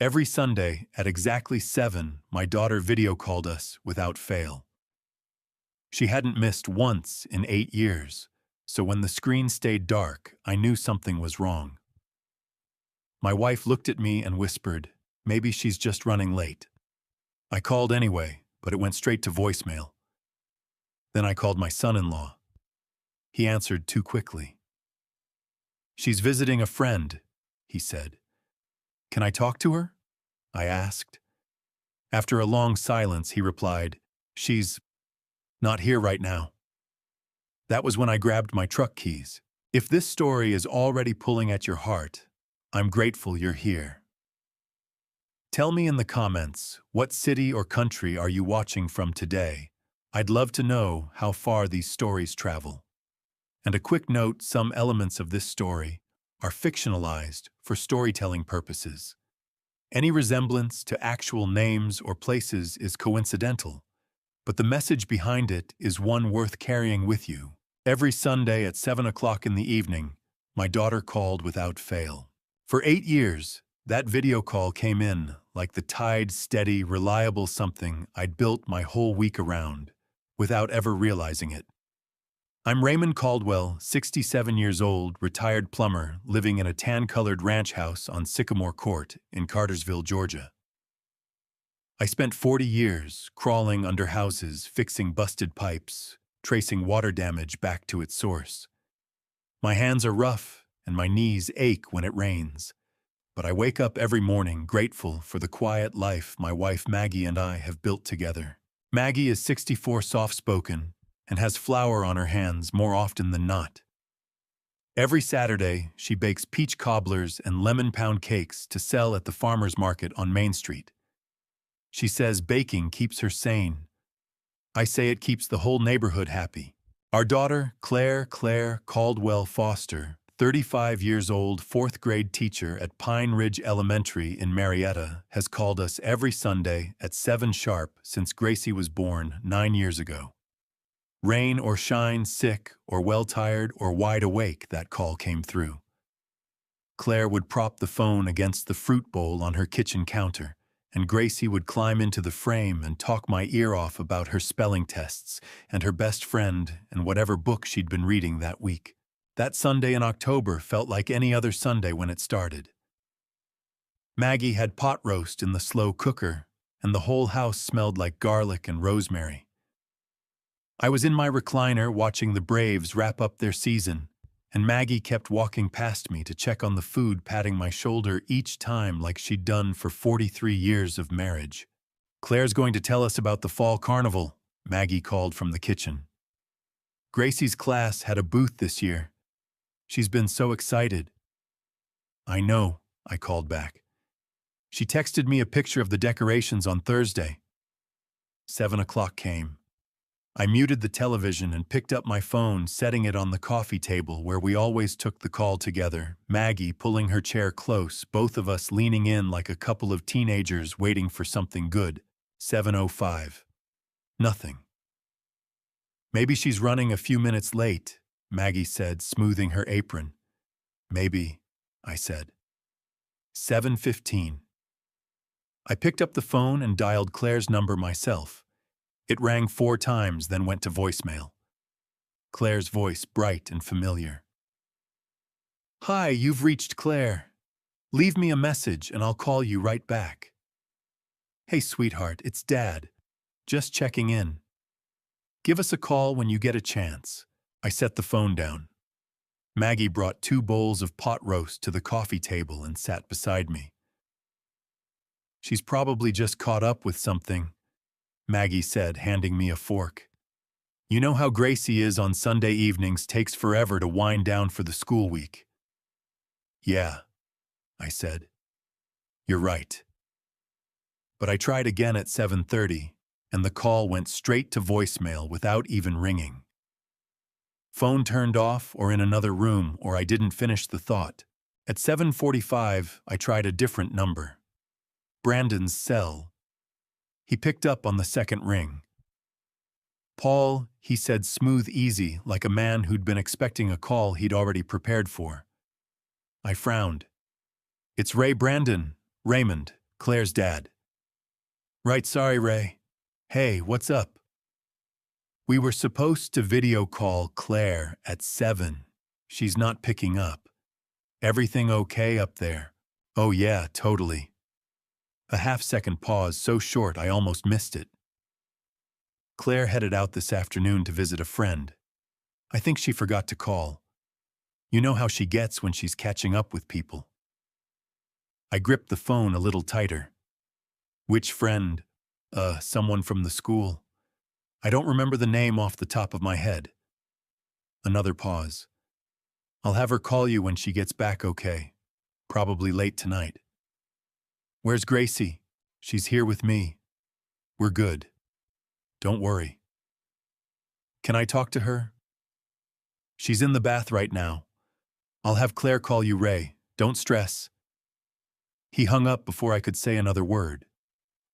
Every Sunday at exactly 7, my daughter video called us without fail. She hadn't missed once in 8 years, so when the screen stayed dark, I knew something was wrong. My wife looked at me and whispered, "Maybe she's just running late." I called anyway, but it went straight to voicemail. Then I called my son-in-law. He answered too quickly. "She's visiting a friend," he said. "Can I talk to her?" I asked. After a long silence, he replied, "She's not here right now." That was when I grabbed my truck keys. If this story is already pulling at your heart, I'm grateful you're here. Tell me in the comments, what city or country are you watching from today? I'd love to know how far these stories travel. And a quick note, some elements of this story are fictionalized for storytelling purposes. Any resemblance to actual names or places is coincidental, but the message behind it is one worth carrying with you. Every Sunday at 7 o'clock in the evening, my daughter called without fail. For 8 years, that video call came in like the tied, steady, reliable something I'd built my whole week around, without ever realizing it. I'm Raymond Caldwell, 67 years old, retired plumber, living in a tan-colored ranch house on Sycamore Court in Cartersville, Georgia. I spent 40 years crawling under houses, fixing busted pipes, tracing water damage back to its source. My hands are rough and my knees ache when it rains, but I wake up every morning grateful for the quiet life my wife Maggie and I have built together. Maggie is 64, soft-spoken, and has flour on her hands more often than not. Every Saturday, she bakes peach cobblers and lemon pound cakes to sell at the farmer's market on Main Street. She says baking keeps her sane. I say it keeps the whole neighborhood happy. Our daughter, Claire Caldwell Foster, 35 years old, 4th grade teacher at Pine Ridge Elementary in Marietta, has called us every Sunday at 7 sharp since Gracie was born 9 years ago. Rain or shine, sick or well-tired or wide awake, that call came through. Claire would prop the phone against the fruit bowl on her kitchen counter, and Gracie would climb into the frame and talk my ear off about her spelling tests and her best friend and whatever book she'd been reading that week. That Sunday in October felt like any other Sunday when it started. Maggie had pot roast in the slow cooker, and the whole house smelled like garlic and rosemary. I was in my recliner watching the Braves wrap up their season, and Maggie kept walking past me to check on the food, patting my shoulder each time like she'd done for 43 years of marriage. "Claire's going to tell us about the fall carnival," Maggie called from the kitchen. "Gracie's class had a booth this year. She's been so excited." "I know," I called back. "She texted me a picture of the decorations on Thursday." 7 o'clock came. I muted the television and picked up my phone, setting it on the coffee table where we always took the call together, Maggie pulling her chair close, both of us leaning in like a couple of teenagers waiting for something good. 7:05. Nothing. "Maybe she's running a few minutes late," Maggie said, smoothing her apron. "Maybe," I said. 7:15. I picked up the phone and dialed Claire's number myself. It rang 4 times, then went to voicemail. Claire's voice, bright and familiar. "Hi, you've reached Claire. Leave me a message and I'll call you right back." "Hey, sweetheart, it's Dad. Just checking in. Give us a call when you get a chance." I set the phone down. Maggie brought 2 bowls of pot roast to the coffee table and sat beside me. "She's probably just caught up with something," Maggie said, handing me a fork. "You know how Gracie is on Sunday evenings, takes forever to wind down for the school week." "Yeah," I said. "You're right." But I tried again at 7:30, and the call went straight to voicemail without even ringing. Phone turned off or in another room, or I didn't finish the thought. At 7:45, I tried a different number. Brandon's cell. He picked up on the second ring. "Paul," he said, smooth, easy, like a man who'd been expecting a call he'd already prepared for. I frowned. "It's Ray. Brandon. Raymond. Claire's dad. Right, sorry, Ray. Hey, what's up? We were supposed to video call Claire at 7. She's not picking up. Everything okay up there? Oh yeah, totally. A half-second pause so short I almost missed it. Claire headed out this afternoon to visit a friend. I think she forgot to call. You know how she gets when she's catching up with people. I gripped the phone a little tighter. Which friend? Someone from the school. I don't remember the name off the top of my head. Another pause. I'll have her call you when she gets back, okay? Probably late tonight. Where's Gracie? She's here with me. We're good. Don't worry. Can I talk to her? She's in the bath right now. I'll have Claire call you, Ray. Don't stress. He hung up before I could say another word.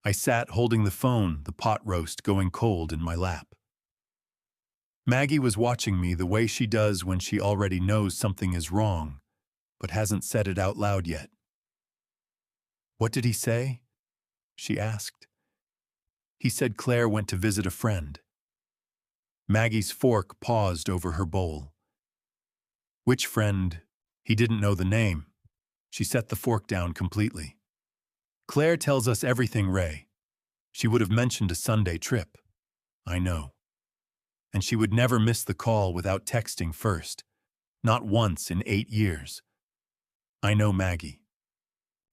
I sat holding the phone, the pot roast going cold in my lap. Maggie was watching me the way she does when she already knows something is wrong, but hasn't said it out loud yet. What did he say? She asked. He said Claire went to visit a friend. Maggie's fork paused over her bowl. Which friend? He didn't know the name. She set the fork down completely. Claire tells us everything, Ray. She would have mentioned a Sunday trip. I know. And she would never miss the call without texting first. Not once in 8 years. I know Maggie.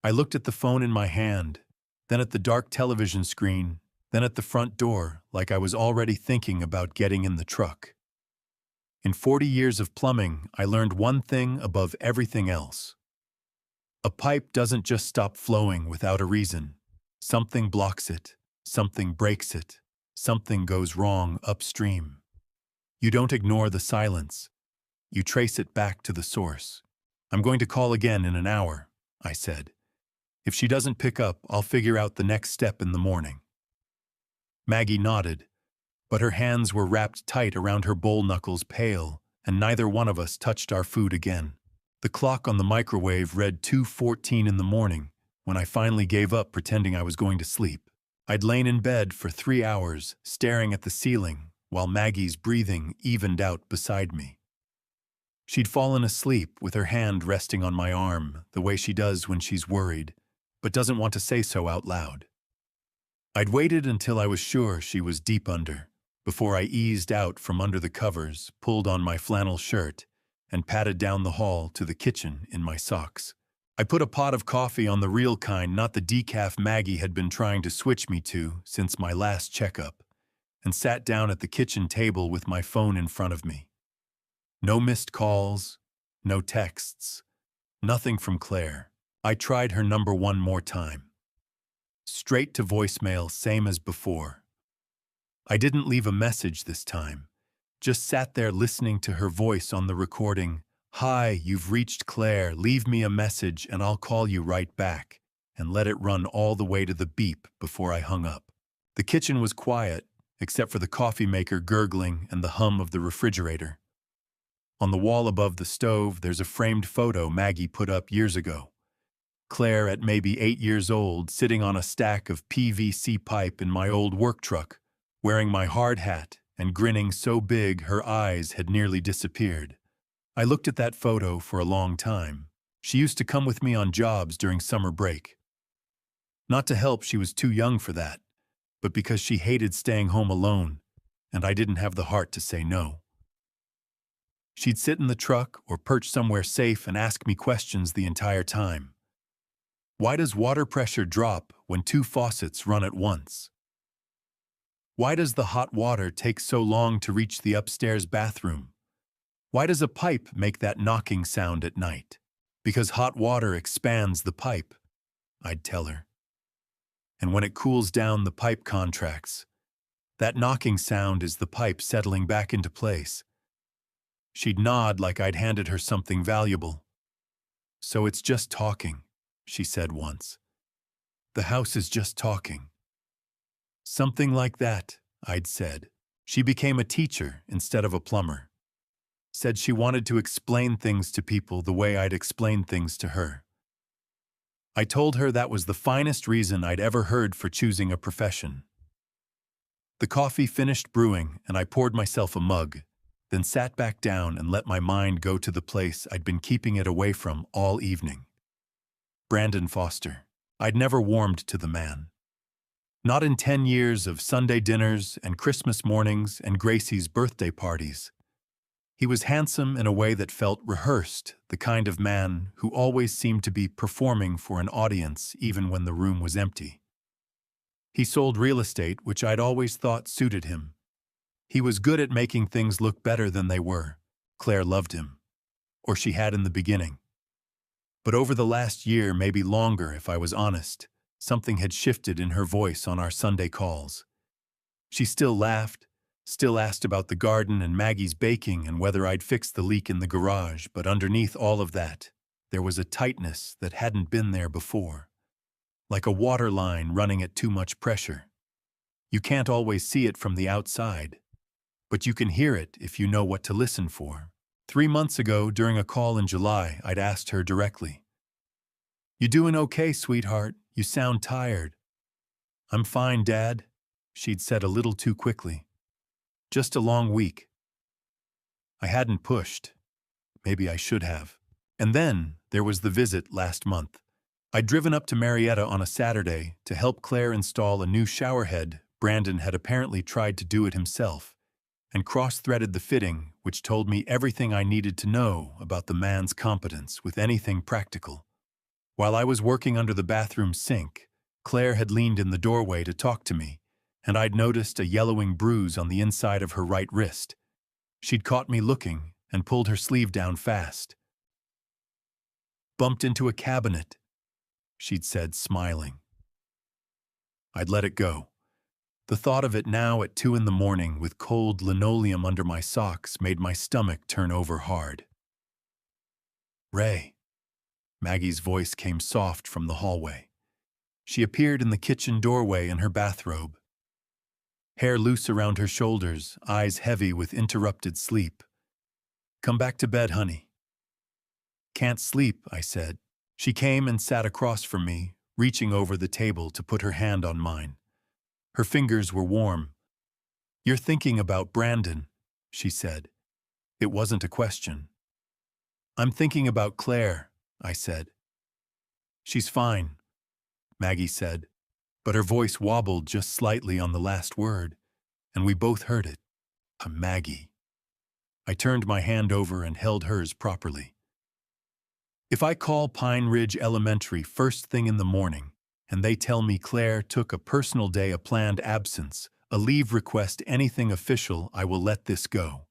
I looked at the phone in my hand, then at the dark television screen, then at the front door, like I was already thinking about getting in the truck. In 40 years of plumbing, I learned one thing above everything else. A pipe doesn't just stop flowing without a reason. Something blocks it, something breaks it, something goes wrong upstream. You don't ignore the silence. You trace it back to the source. I'm going to call again in an hour, I said. If she doesn't pick up, I'll figure out the next step in the morning. Maggie nodded, but her hands were wrapped tight around her bowl knuckles pale, and neither one of us touched our food again. The clock on the microwave read 2:14 in the morning when I finally gave up pretending I was going to sleep. I'd lain in bed for 3 hours, staring at the ceiling, while Maggie's breathing evened out beside me. She'd fallen asleep with her hand resting on my arm, the way she does when she's worried, but doesn't want to say so out loud. I'd waited until I was sure she was deep under, before I eased out from under the covers, pulled on my flannel shirt, and padded down the hall to the kitchen in my socks. I put a pot of coffee on the real kind, not the decaf Maggie had been trying to switch me to since my last checkup, and sat down at the kitchen table with my phone in front of me. No missed calls, no texts, nothing from Claire. I tried her number one more time. Straight to voicemail, same as before. I didn't leave a message this time. Just sat there listening to her voice on the recording. Hi, you've reached Claire. Leave me a message and I'll call you right back, and let it run all the way to the beep before I hung up. The kitchen was quiet, except for the coffee maker gurgling and the hum of the refrigerator. On the wall above the stove, there's a framed photo Maggie put up years ago. Claire at maybe 8 years old, sitting on a stack of PVC pipe in my old work truck, wearing my hard hat and grinning so big her eyes had nearly disappeared. I looked at that photo for a long time. She used to come with me on jobs during summer break. Not to help she was too young for that, but because she hated staying home alone, and I didn't have the heart to say no. She'd sit in the truck or perch somewhere safe and ask me questions the entire time. Why does water pressure drop when 2 faucets run at once? Why does the hot water take so long to reach the upstairs bathroom? Why does a pipe make that knocking sound at night? Because hot water expands the pipe, I'd tell her. And when it cools down, the pipe contracts. That knocking sound is the pipe settling back into place. She'd nod like I'd handed her something valuable. So it's just talking, she said once. The house is just talking. Something like that, I'd said. She became a teacher instead of a plumber. Said she wanted to explain things to people the way I'd explained things to her. I told her that was the finest reason I'd ever heard for choosing a profession. The coffee finished brewing, and I poured myself a mug, then sat back down and let my mind go to the place I'd been keeping it away from all evening. Brandon Foster. I'd never warmed to the man. Not in 10 years of Sunday dinners and Christmas mornings and Gracie's birthday parties. He was handsome in a way that felt rehearsed, the kind of man who always seemed to be performing for an audience even when the room was empty. He sold real estate, which I'd always thought suited him. He was good at making things look better than they were. Claire loved him. Or she had in the beginning. But over the last year, maybe longer if I was honest, something had shifted in her voice on our Sunday calls. She still laughed, still asked about the garden and Maggie's baking and whether I'd fixed the leak in the garage, but underneath all of that, there was a tightness that hadn't been there before. Like a water line running at too much pressure. You can't always see it from the outside, but you can hear it if you know what to listen for. 3 months ago, during a call in July, I'd asked her directly, "You doing okay, sweetheart? You sound tired." "I'm fine, Dad," she'd said a little too quickly. "Just a long week." I hadn't pushed. Maybe I should have. And then there was the visit last month. I'd driven up to Marietta on a Saturday to help Claire install a new showerhead. Brandon had apparently tried to do it himself, and cross-threaded the fitting, which told me everything I needed to know about the man's competence with anything practical. While I was working under the bathroom sink, Claire had leaned in the doorway to talk to me, and I'd noticed a yellowing bruise on the inside of her right wrist. She'd caught me looking and pulled her sleeve down fast. "Bumped into a cabinet," she'd said, smiling. I'd let it go. The thought of it now at 2 a.m. with cold linoleum under my socks made my stomach turn over hard. "Ray." Maggie's voice came soft from the hallway. She appeared in the kitchen doorway in her bathrobe. Hair loose around her shoulders, eyes heavy with interrupted sleep. "Come back to bed, honey." "Can't sleep," I said. She came and sat across from me, reaching over the table to put her hand on mine. Her fingers were warm. "You're thinking about Brandon," she said. It wasn't a question. "I'm thinking about Claire," I said. "She's fine," Maggie said, but her voice wobbled just slightly on the last word, and we both heard it. Maggie. I turned my hand over and held hers properly. "If I call Pine Ridge Elementary first thing in the morning, and they tell me Claire took a personal day, a planned absence, a leave request, anything official, I will let this go.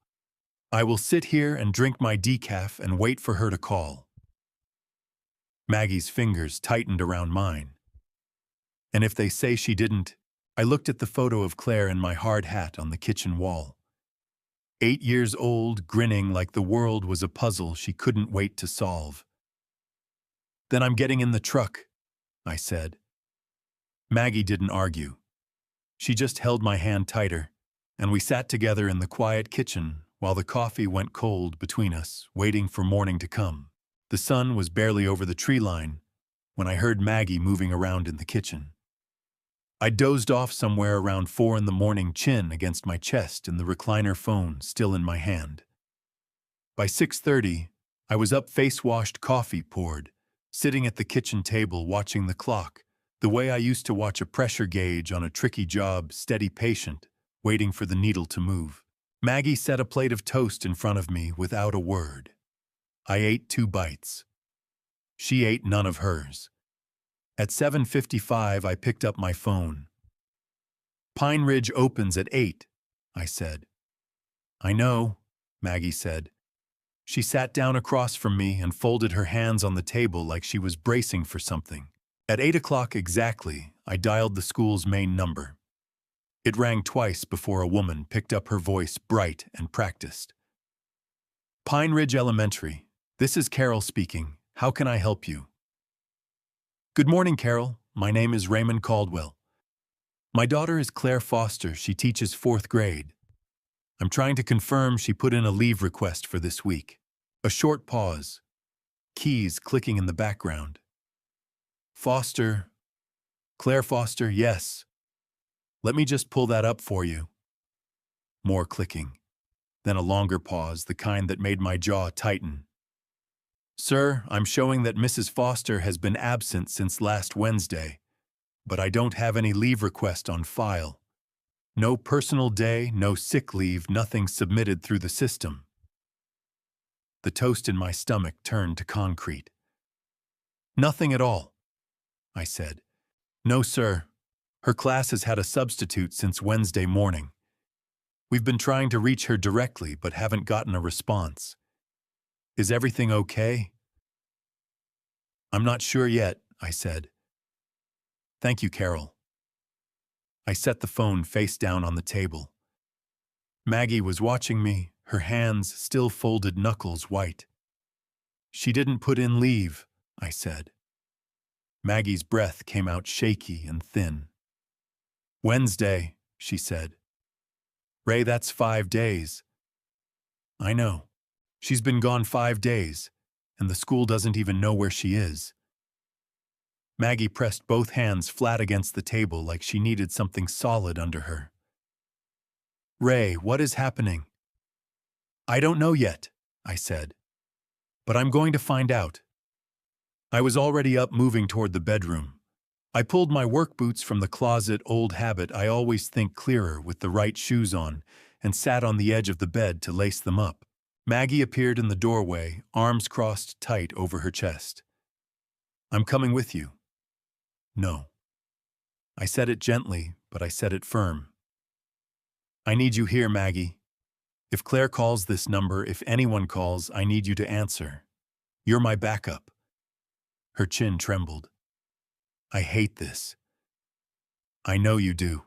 I will sit here and drink my decaf and wait for her to call." Maggie's fingers tightened around mine. "And if they say she didn't," I looked at the photo of Claire in my hard hat on the kitchen wall. 8 years old, grinning like the world was a puzzle she couldn't wait to solve. "Then I'm getting in the truck," I said. Maggie didn't argue. She just held my hand tighter, and we sat together in the quiet kitchen while the coffee went cold between us, waiting for morning to come. The sun was barely over the tree line when I heard Maggie moving around in the kitchen. I dozed off somewhere around 4 a.m, chin against my chest and the recliner phone still in my hand. By 6:30, I was up, face washed, coffee poured, sitting at the kitchen table watching the clock, the way I used to watch a pressure gauge on a tricky job, steady, patient, waiting for the needle to move. Maggie set a plate of toast in front of me without a word. I ate 2 bites. She ate none of hers. At 7:55, I picked up my phone. "Pine Ridge opens at 8, I said. "I know," Maggie said. She sat down across from me and folded her hands on the table like she was bracing for something. At 8 o'clock exactly, I dialed the school's main number. It rang twice before a woman picked up, her voice bright and practiced. "Pine Ridge Elementary, this is Carol speaking. How can I help you?" "Good morning, Carol. My name is Raymond Caldwell. My daughter is Claire Foster. She teaches 4th grade. I'm trying to confirm she put in a leave request for this week." A short pause. Keys clicking in the background. Foster. Claire Foster, yes. Let me just pull that up for you. More clicking. Then a longer pause, the kind that made my jaw tighten. Sir, I'm showing that Mrs. Foster has been absent since last Wednesday, but I don't have any leave request on file. No personal day, no sick leave, nothing submitted through the system. The toast in my stomach turned to concrete. Nothing at all, I said. No, sir. Her class has had a substitute since Wednesday morning. We've been trying to reach her directly, but haven't gotten a response. Is everything okay? I'm not sure yet, I said. Thank you, Carol. I set the phone face down on the table. Maggie was watching me, her hands still folded, knuckles white. She didn't put in leave, I said. Maggie's breath came out shaky and thin. Wednesday, she said. Ray, that's 5 days. I know. She's been gone 5 days, and the school doesn't even know where she is. Maggie pressed both hands flat against the table like she needed something solid under her. Ray, what is happening? I don't know yet, I said. But I'm going to find out. I was already up, moving toward the bedroom. I pulled my work boots from the closet, old habit, I always think clearer with the right shoes on, and sat on the edge of the bed to lace them up. Maggie appeared in the doorway, arms crossed tight over her chest. I'm coming with you. No. I said it gently, but I said it firm. I need you here, Maggie. If Claire calls this number, if anyone calls, I need you to answer. You're my backup. Her chin trembled. I hate this. I know you do.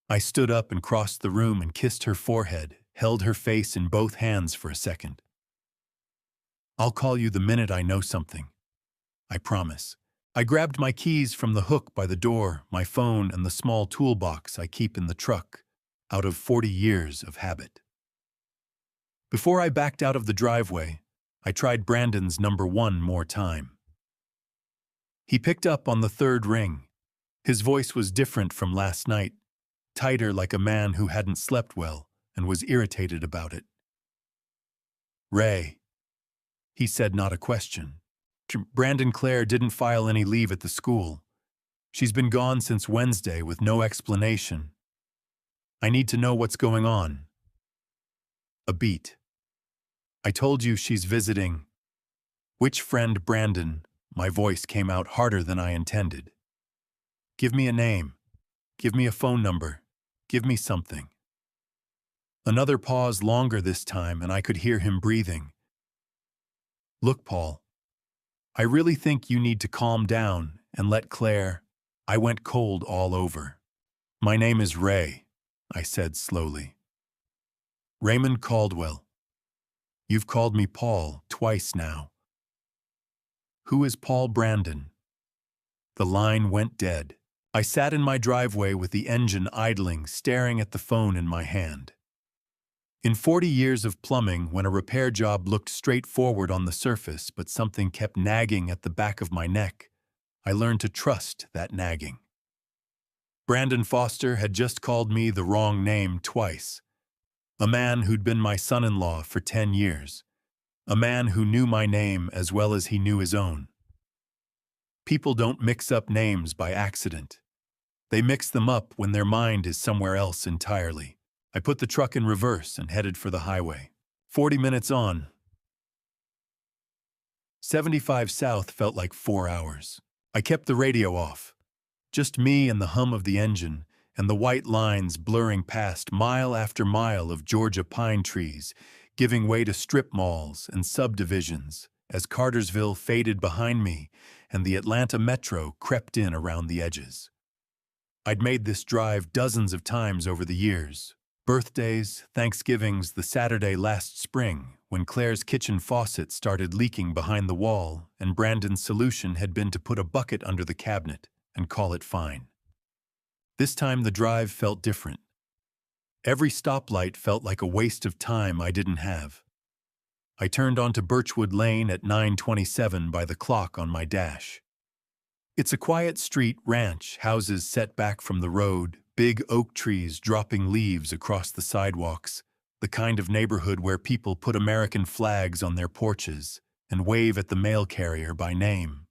I stood up and crossed the room and kissed her forehead, held her face in both hands for a second. I'll call you the minute I know something. I promise. I grabbed my keys from the hook by the door, my phone, and the small toolbox I keep in the truck, out of 40 years of habit. Before I backed out of the driveway, I tried Brandon's number one more time. He picked up on the third ring. His voice was different from last night, tighter, like a man who hadn't slept well and was irritated about it. Ray, he said, not a question. Brandon, Claire didn't file any leave at the school. She's been gone since Wednesday with no explanation. I need to know what's going on. A beat. I told you she's visiting. Which friend, Brandon? My voice came out harder than I intended. Give me a name. Give me a phone number. Give me something. Another pause, longer this time, and I could hear him breathing. Look, Paul. I really think you need to calm down and let Claire. I went cold all over. My name is Ray, I said slowly. Raymond Caldwell. You've called me Paul twice now. Who is Paul Brandon? The line went dead. I sat in my driveway with the engine idling, staring at the phone in my hand. In 40 years of plumbing, when a repair job looked straightforward on the surface but something kept nagging at the back of my neck, I learned to trust that nagging. Brandon Foster had just called me the wrong name twice. A man who'd been my son-in-law for 10 years. A man who knew my name as well as he knew his own. People don't mix up names by accident. They mix them up when their mind is somewhere else entirely. I put the truck in reverse and headed for the highway. 40 minutes on. 75 south felt like 4 hours. I kept the radio off. Just me and the hum of the engine, and the white lines blurring past mile after mile of Georgia pine trees, giving way to strip malls and subdivisions as Cartersville faded behind me and the Atlanta metro crept in around the edges. I'd made this drive dozens of times over the years. Birthdays, Thanksgivings, the Saturday last spring when Claire's kitchen faucet started leaking behind the wall and Brandon's solution had been to put a bucket under the cabinet and call it fine. This time the drive felt different. Every stoplight felt like a waste of time I didn't have. I turned onto Birchwood Lane at 9:27 by the clock on my dash. It's a quiet street ranch, houses set back from the road, big oak trees dropping leaves across the sidewalks, the kind of neighborhood where people put American flags on their porches and wave at the mail carrier by name.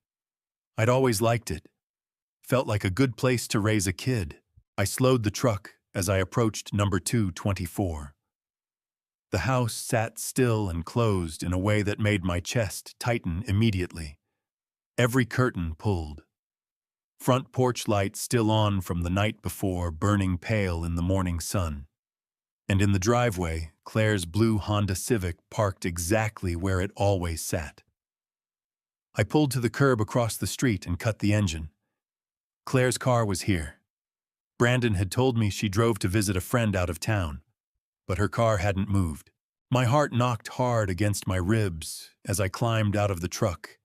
I'd always liked it. Felt like a good place to raise a kid. I slowed the truck as I approached number 224. The house sat still and closed in a way that made my chest tighten immediately. Every curtain pulled. Front porch light still on from the night before, burning pale in the morning sun. And in the driveway, Claire's blue Honda Civic parked exactly where it always sat. I pulled to the curb across the street and cut the engine. Claire's car was here. Brandon had told me she drove to visit a friend out of town, but her car hadn't moved. My heart knocked hard against my ribs as I climbed out of the truck.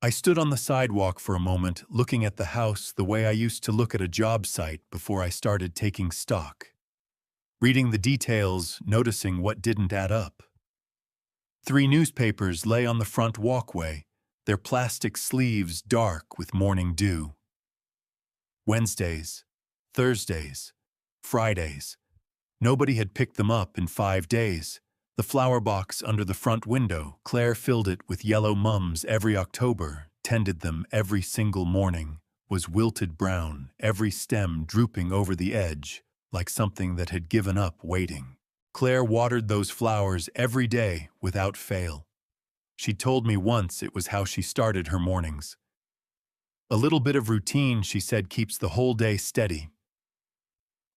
I stood on the sidewalk for a moment, looking at the house the way I used to look at a job site before I started taking stock. Reading the details, noticing what didn't add up. 3 newspapers lay on the front walkway, their plastic sleeves dark with morning dew. Wednesdays, Thursdays, Fridays. Nobody had picked them up in 5 days. The flower box under the front window, Claire filled it with yellow mums every October, tended them every single morning, was wilted brown, every stem drooping over the edge, like something that had given up waiting. Claire watered those flowers every day without fail. She told me once it was how she started her mornings. A little bit of routine, she said, keeps the whole day steady.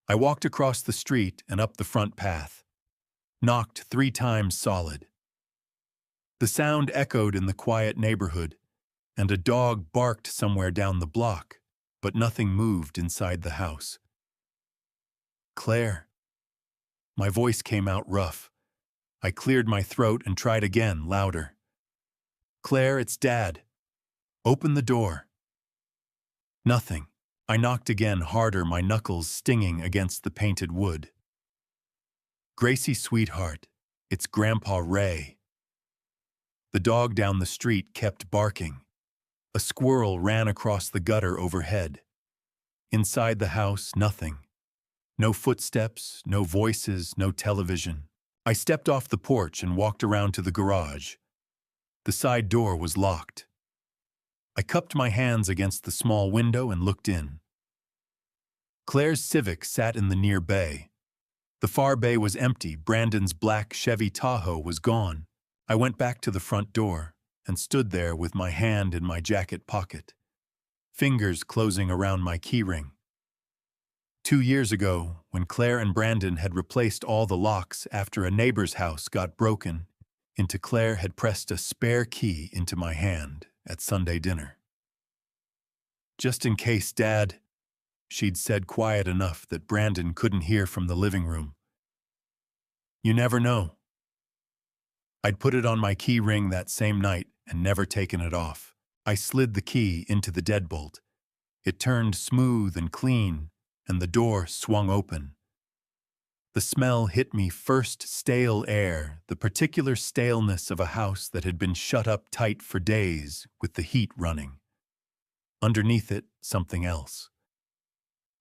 I walked across the street and up the front path. Knocked 3 times solid. The sound echoed in the quiet neighborhood, and a dog barked somewhere down the block, but nothing moved inside the house. Claire. My voice came out rough. I cleared my throat and tried again, louder. Claire, it's Dad. Open the door. Nothing. I knocked again, harder, my knuckles stinging against the painted wood. Gracie, sweetheart, it's Grandpa Ray. The dog down the street kept barking. A squirrel ran across the gutter overhead. Inside the house, nothing. No footsteps, no voices, no television. I stepped off the porch and walked around to the garage. The side door was locked. I cupped my hands against the small window and looked in. Claire's Civic sat in the near bay. The far bay was empty. Brandon's black Chevy Tahoe was gone. I went back to the front door and stood there with my hand in my jacket pocket, fingers closing around my keyring. 2 years ago, when Claire and Brandon had replaced all the locks after a neighbor's house got broken into, Claire had pressed a spare key into my hand at Sunday dinner. Just in case, Dad, she'd said quiet enough that Brandon couldn't hear from the living room. You never know. I'd put it on my key ring that same night and never taken it off. I slid the key into the deadbolt. It turned smooth and clean, and the door swung open. The smell hit me first, stale air, the particular staleness of a house that had been shut up tight for days with the heat running. Underneath it, something else.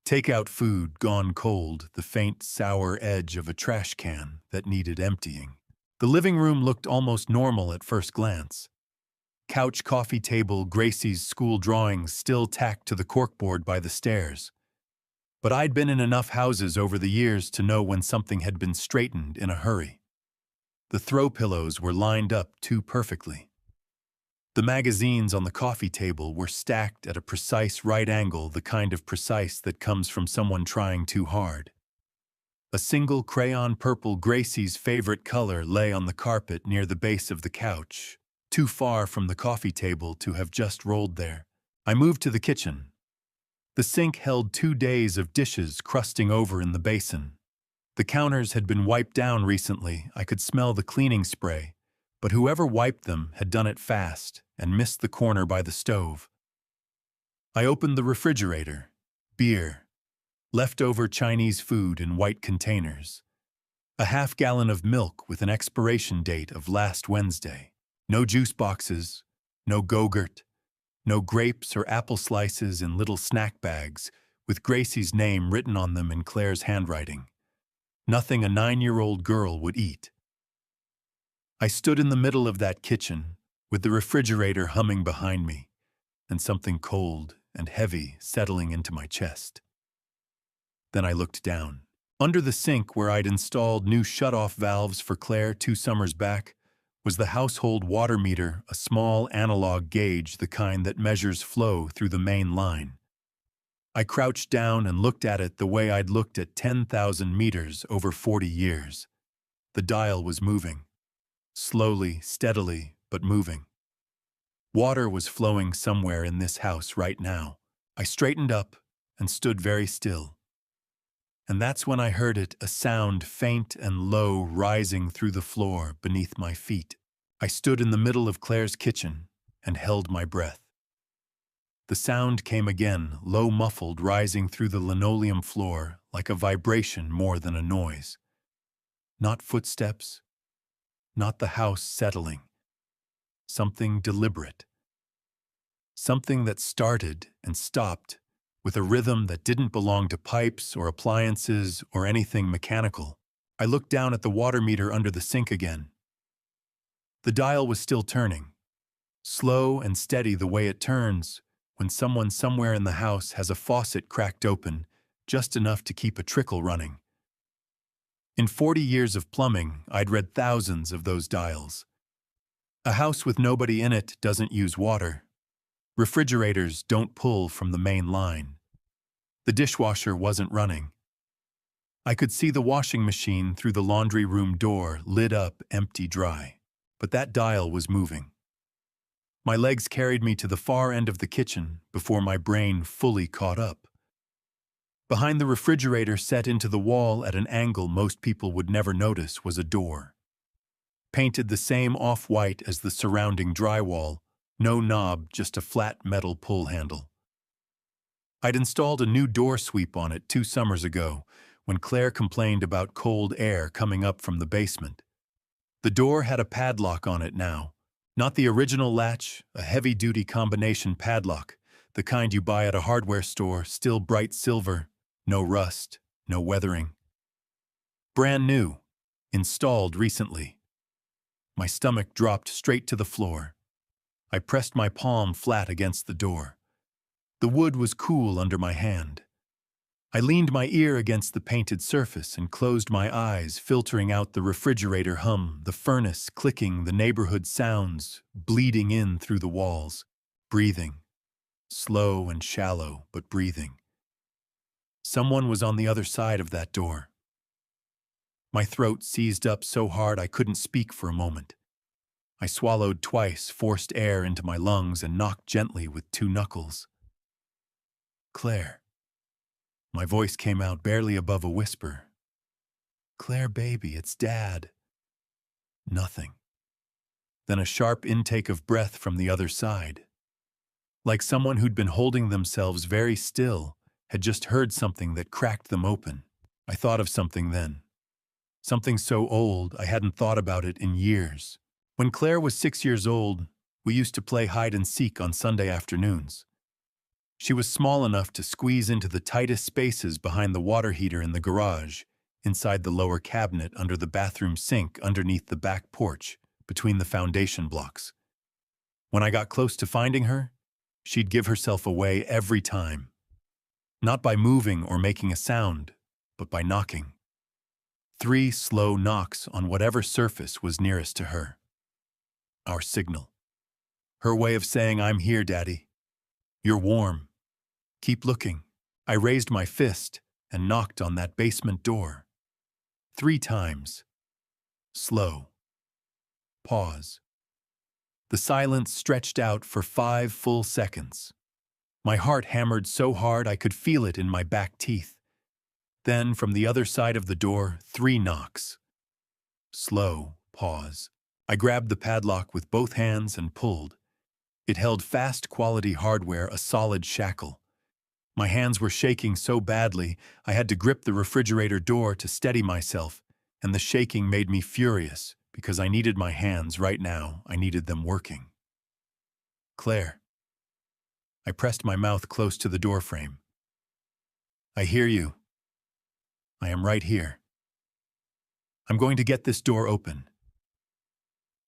Takeout food gone cold, the faint, sour edge of a trash can that needed emptying. The living room looked almost normal at first glance. Couch, coffee table, Gracie's school drawings still tacked to the corkboard by the stairs. But I'd been in enough houses over the years to know when something had been straightened in a hurry. The throw pillows were lined up too perfectly. The magazines on the coffee table were stacked at a precise right angle, the kind of precise that comes from someone trying too hard. A single crayon purple, Gracie's favorite color, lay on the carpet near the base of the couch, too far from the coffee table to have just rolled there. I moved to the kitchen. The sink held 2 days of dishes crusting over in the basin. The counters had been wiped down recently. I could smell the cleaning spray, but whoever wiped them had done it fast and missed the corner by the stove. I opened the refrigerator. Beer. Leftover Chinese food in white containers. A half-gallon of milk with an expiration date of last Wednesday. No juice boxes, no Go-Gurt, No grapes or apple slices in little snack bags, with Gracie's name written on them in Claire's handwriting. Nothing a 9-year-old girl would eat. I stood in the middle of that kitchen, with the refrigerator humming behind me, and something cold and heavy settling into my chest. Then I looked down. Under the sink where I'd installed new shut-off valves for Claire 2 summers back was the household water meter, a small analog gauge, the kind that measures flow through the main line. I crouched down and looked at it the way I'd looked at 10,000 meters over 40 years. The dial was moving. Slowly, steadily, but moving. Water was flowing somewhere in this house right now. I straightened up and stood very still. And that's when I heard it, a sound faint and low rising through the floor beneath my feet. I stood in the middle of Claire's kitchen and held my breath. The sound came again, low muffled, rising through the linoleum floor like a vibration more than a noise. Not footsteps, not the house settling. Something deliberate. Something that started and stopped with a rhythm that didn't belong to pipes or appliances or anything mechanical. I looked down at the water meter under the sink again. The dial was still turning, slow and steady the way it turns when someone somewhere in the house has a faucet cracked open, just enough to keep a trickle running. In 40 years of plumbing, I'd read thousands of those dials. A house with nobody in it doesn't use water. Refrigerators don't pull from the main line. The dishwasher wasn't running. I could see the washing machine through the laundry room door, lid up, empty, dry. But that dial was moving. My legs carried me to the far end of the kitchen before my brain fully caught up. Behind the refrigerator, set into the wall at an angle most people would never notice, was a door. Painted the same off-white as the surrounding drywall, no knob, just a flat metal pull handle. I'd installed a new door sweep on it 2 summers ago when Claire complained about cold air coming up from the basement. The door had a padlock on it now. Not the original latch, a heavy-duty combination padlock, the kind you buy at a hardware store, still bright silver, no rust, no weathering. Brand new, installed recently. My stomach dropped straight to the floor. I pressed my palm flat against the door. The wood was cool under my hand. I leaned my ear against the painted surface and closed my eyes, filtering out the refrigerator hum, the furnace clicking, the neighborhood sounds bleeding in through the walls. Breathing. Slow and shallow, but breathing. Someone was on the other side of that door. My throat seized up so hard I couldn't speak for a moment. I swallowed twice, forced air into my lungs, and knocked gently with 2 knuckles. Claire. My voice came out barely above a whisper. Claire, baby, it's Dad. Nothing. Then a sharp intake of breath from the other side. Like someone who'd been holding themselves very still, had just heard something that cracked them open. I thought of something then. Something so old I hadn't thought about it in years. When Claire was 6 years old, we used to play hide and seek on Sunday afternoons. She was small enough to squeeze into the tightest spaces behind the water heater in the garage, inside the lower cabinet under the bathroom sink, underneath the back porch, between the foundation blocks. When I got close to finding her, she'd give herself away every time. Not by moving or making a sound, but by knocking. 3 slow knocks on whatever surface was nearest to her. Our signal. Her way of saying, I'm here, Daddy. You're warm. Keep looking. I raised my fist and knocked on that basement door. 3 times. Slow. Pause. The silence stretched out for 5 full seconds. My heart hammered so hard I could feel it in my back teeth. Then, from the other side of the door, 3 knocks. Slow. Pause. I grabbed the padlock with both hands and pulled. It held fast quality hardware, a solid shackle. My hands were shaking so badly, I had to grip the refrigerator door to steady myself, and the shaking made me furious because I needed my hands right now. I needed them working. Claire. I pressed my mouth close to the doorframe. I hear you. I am right here. I'm going to get this door open.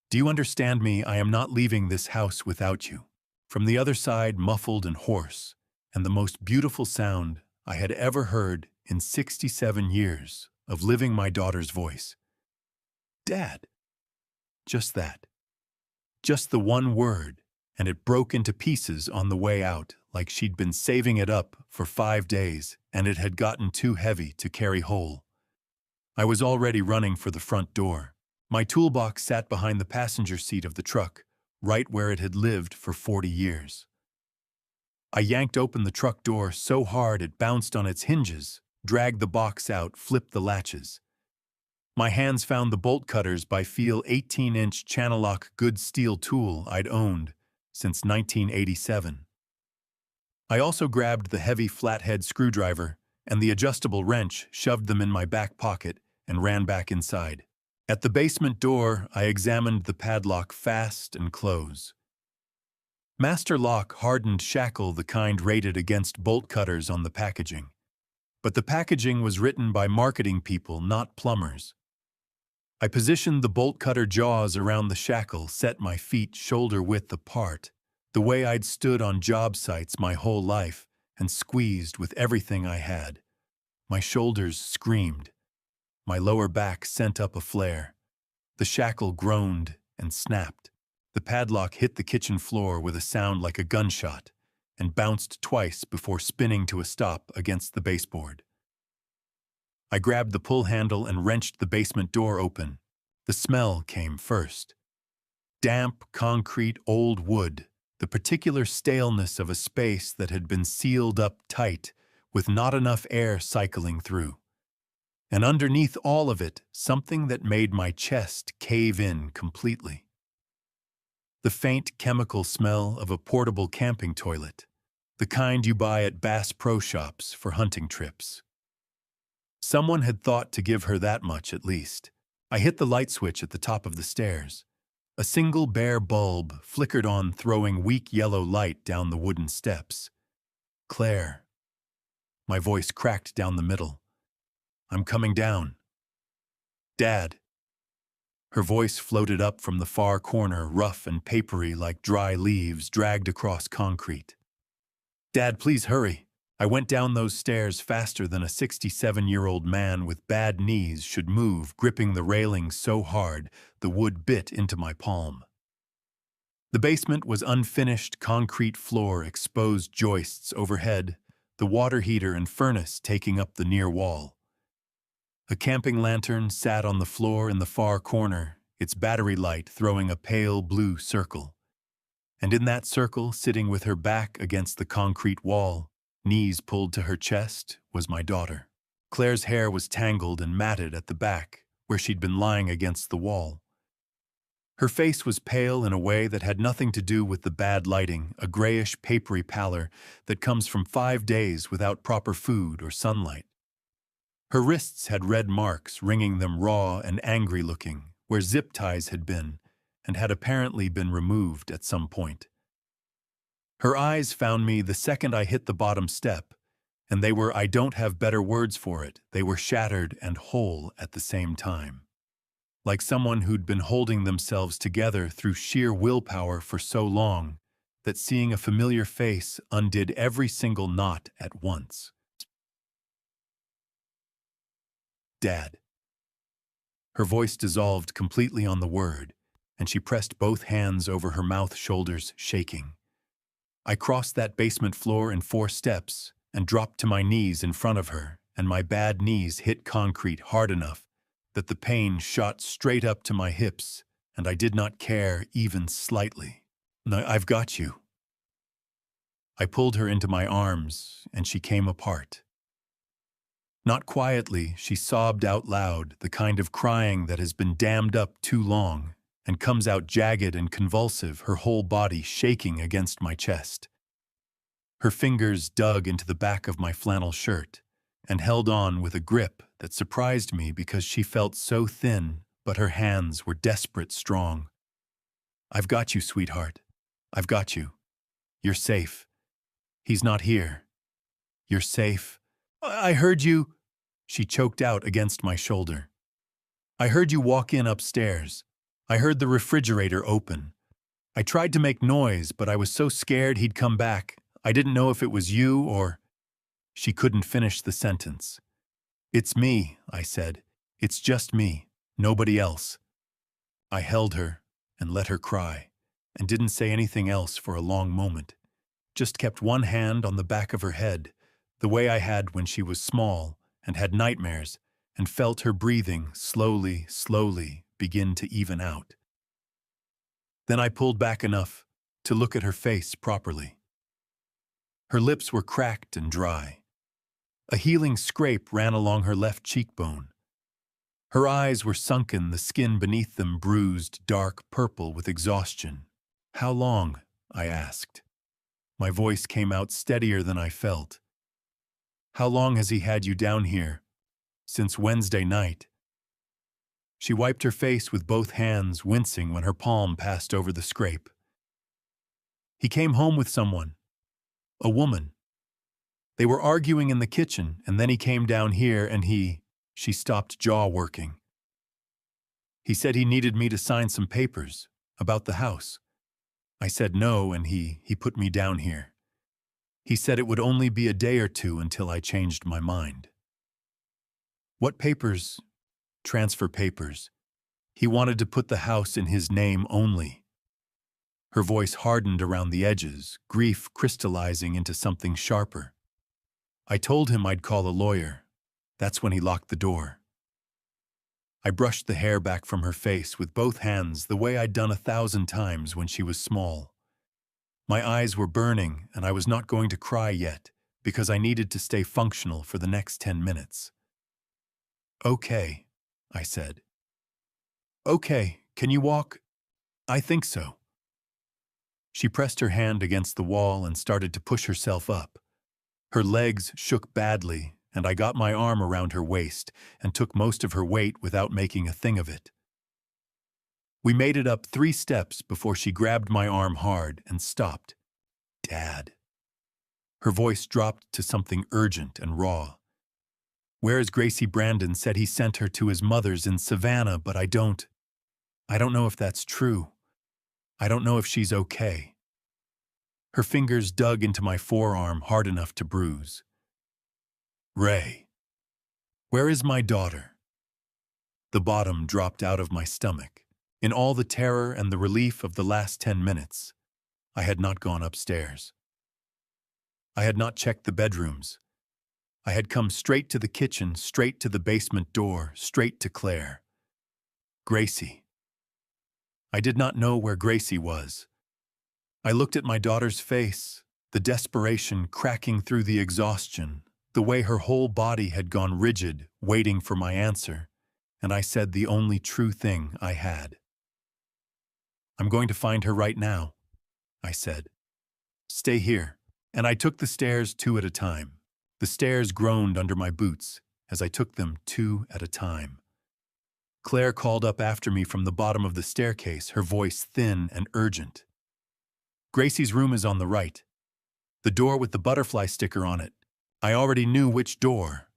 Do you understand me? I am not leaving this house without you. From the other side, muffled and hoarse, and the most beautiful sound I had ever heard in 67 years of living my daughter's voice. Dad. Just that. Just the one word, and it broke into pieces on the way out, like she'd been saving it up for 5 days, and it had gotten too heavy to carry whole. I was already running for the front door. My toolbox sat behind the passenger seat of the truck, right where it had lived for 40 years. I yanked open the truck door so hard it bounced on its hinges, dragged the box out, flipped the latches. My hands found the bolt cutters by feel 18-inch Channellock good steel tool I'd owned since 1987. I also grabbed the heavy flathead screwdriver and the adjustable wrench, shoved them in my back pocket, and ran back inside. At the basement door, I examined the padlock fast and close. Master lock, hardened shackle, the kind rated against bolt cutters on the packaging. But the packaging was written by marketing people, not plumbers. I positioned the bolt cutter jaws around the shackle, set my feet shoulder width apart, the way I'd stood on job sites my whole life, and squeezed with everything I had. My shoulders screamed. My lower back sent up a flare. The shackle groaned and snapped. The padlock hit the kitchen floor with a sound like a gunshot and bounced twice before spinning to a stop against the baseboard. I grabbed the pull handle and wrenched the basement door open. The smell came first. Damp, concrete, old wood, the particular staleness of a space that had been sealed up tight with not enough air cycling through. And underneath all of it, something that made my chest cave in completely. The faint chemical smell of a portable camping toilet, the kind you buy at Bass Pro Shops for hunting trips. Someone had thought to give her that much at least. I hit the light switch at the top of the stairs. A single bare bulb flickered on, throwing weak yellow light down the wooden steps. Claire. My voice cracked down the middle. I'm coming down. Dad. Her voice floated up from the far corner, rough and papery like dry leaves dragged across concrete. Dad, please hurry. I went down those stairs faster than a 67-year-old man with bad knees should move, gripping the railing so hard the wood bit into my palm. The basement was unfinished concrete floor, exposed joists overhead, the water heater and furnace taking up the near wall. A camping lantern sat on the floor in the far corner, its battery light throwing a pale blue circle. And in that circle, sitting with her back against the concrete wall, knees pulled to her chest, was my daughter. Claire's hair was tangled and matted at the back, where she'd been lying against the wall. Her face was pale in a way that had nothing to do with the bad lighting, a grayish, papery pallor that comes from 5 days without proper food or sunlight. Her wrists had red marks, ringing them raw and angry-looking, where zip ties had been, and had apparently been removed at some point. Her eyes found me the second I hit the bottom step, and they were, I don't have better words for it, they were shattered and whole at the same time. Like someone who'd been holding themselves together through sheer willpower for so long that seeing a familiar face undid every single knot at once. Dad. Her voice dissolved completely on the word, and she pressed both hands over her mouth, shoulders shaking. I crossed that basement floor in 4 steps and dropped to my knees in front of her, and my bad knees hit concrete hard enough that the pain shot straight up to my hips, and I did not care even slightly. I've got you. I pulled her into my arms, and she came apart. Not quietly, she sobbed out loud, the kind of crying that has been dammed up too long and comes out jagged and convulsive, her whole body shaking against my chest. Her fingers dug into the back of my flannel shirt and held on with a grip that surprised me because she felt so thin, but her hands were desperate strong. I've got you, sweetheart. I've got you. You're safe. He's not here. You're safe. I heard you. She choked out against my shoulder. I heard you walk in upstairs. I heard the refrigerator open. I tried to make noise, but I was so scared he'd come back. I didn't know if it was you or... She couldn't finish the sentence. It's me, I said. It's just me, nobody else. I held her and let her cry, and didn't say anything else for a long moment. Just kept one hand on the back of her head, the way I had when she was small and had nightmares, and felt her breathing slowly begin to even out. Then I pulled back enough to look at her face properly. Her lips were cracked and dry. A healing scrape ran along her left cheekbone. Her eyes were sunken, the skin beneath them bruised, dark purple with exhaustion. How long? I asked. My voice came out steadier than I felt. How long has he had you down here? Since Wednesday night. She wiped her face with both hands, wincing when her palm passed over the scrape. He came home with someone. A woman. They were arguing in the kitchen, and then he came down here and She stopped jaw working. He said he needed me to sign some papers about the house. I said no, and he put me down here. He said it would only be a day or two until I changed my mind. What papers? Transfer papers. He wanted to put the house in his name only. Her voice hardened around the edges, grief crystallizing into something sharper. I told him I'd call a lawyer. That's when he locked the door. I brushed the hair back from her face with both hands, the way I'd done 1,000 times when she was small. My eyes were burning, and I was not going to cry yet, because I needed to stay functional for the next 10 minutes. Okay, I said. Okay, can you walk? I think so. She pressed her hand against the wall and started to push herself up. Her legs shook badly, and I got my arm around her waist and took most of her weight without making a thing of it. We made it up 3 steps before she grabbed my arm hard and stopped. Dad. Her voice dropped to something urgent and raw. Where's Gracie? Brandon said he sent her to his mother's in Savannah, but I don't know if that's true. I don't know if she's okay. Her fingers dug into my forearm hard enough to bruise. Ray. Where is my daughter? The bottom dropped out of my stomach. In all the terror and the relief of the last 10 minutes, I had not gone upstairs. I had not checked the bedrooms. I had come straight to the kitchen, straight to the basement door, straight to Claire. Gracie. I did not know where Gracie was. I looked at my daughter's face, the desperation cracking through the exhaustion, the way her whole body had gone rigid, waiting for my answer, and I said the only true thing I had. I'm going to find her right now, I said. Stay here. And I took the stairs 2 at a time. The stairs groaned under my boots as I took them 2 at a time. Claire called up after me from the bottom of the staircase, her voice thin and urgent. Gracie's room is on the right. The door with the butterfly sticker on it. I already knew which door.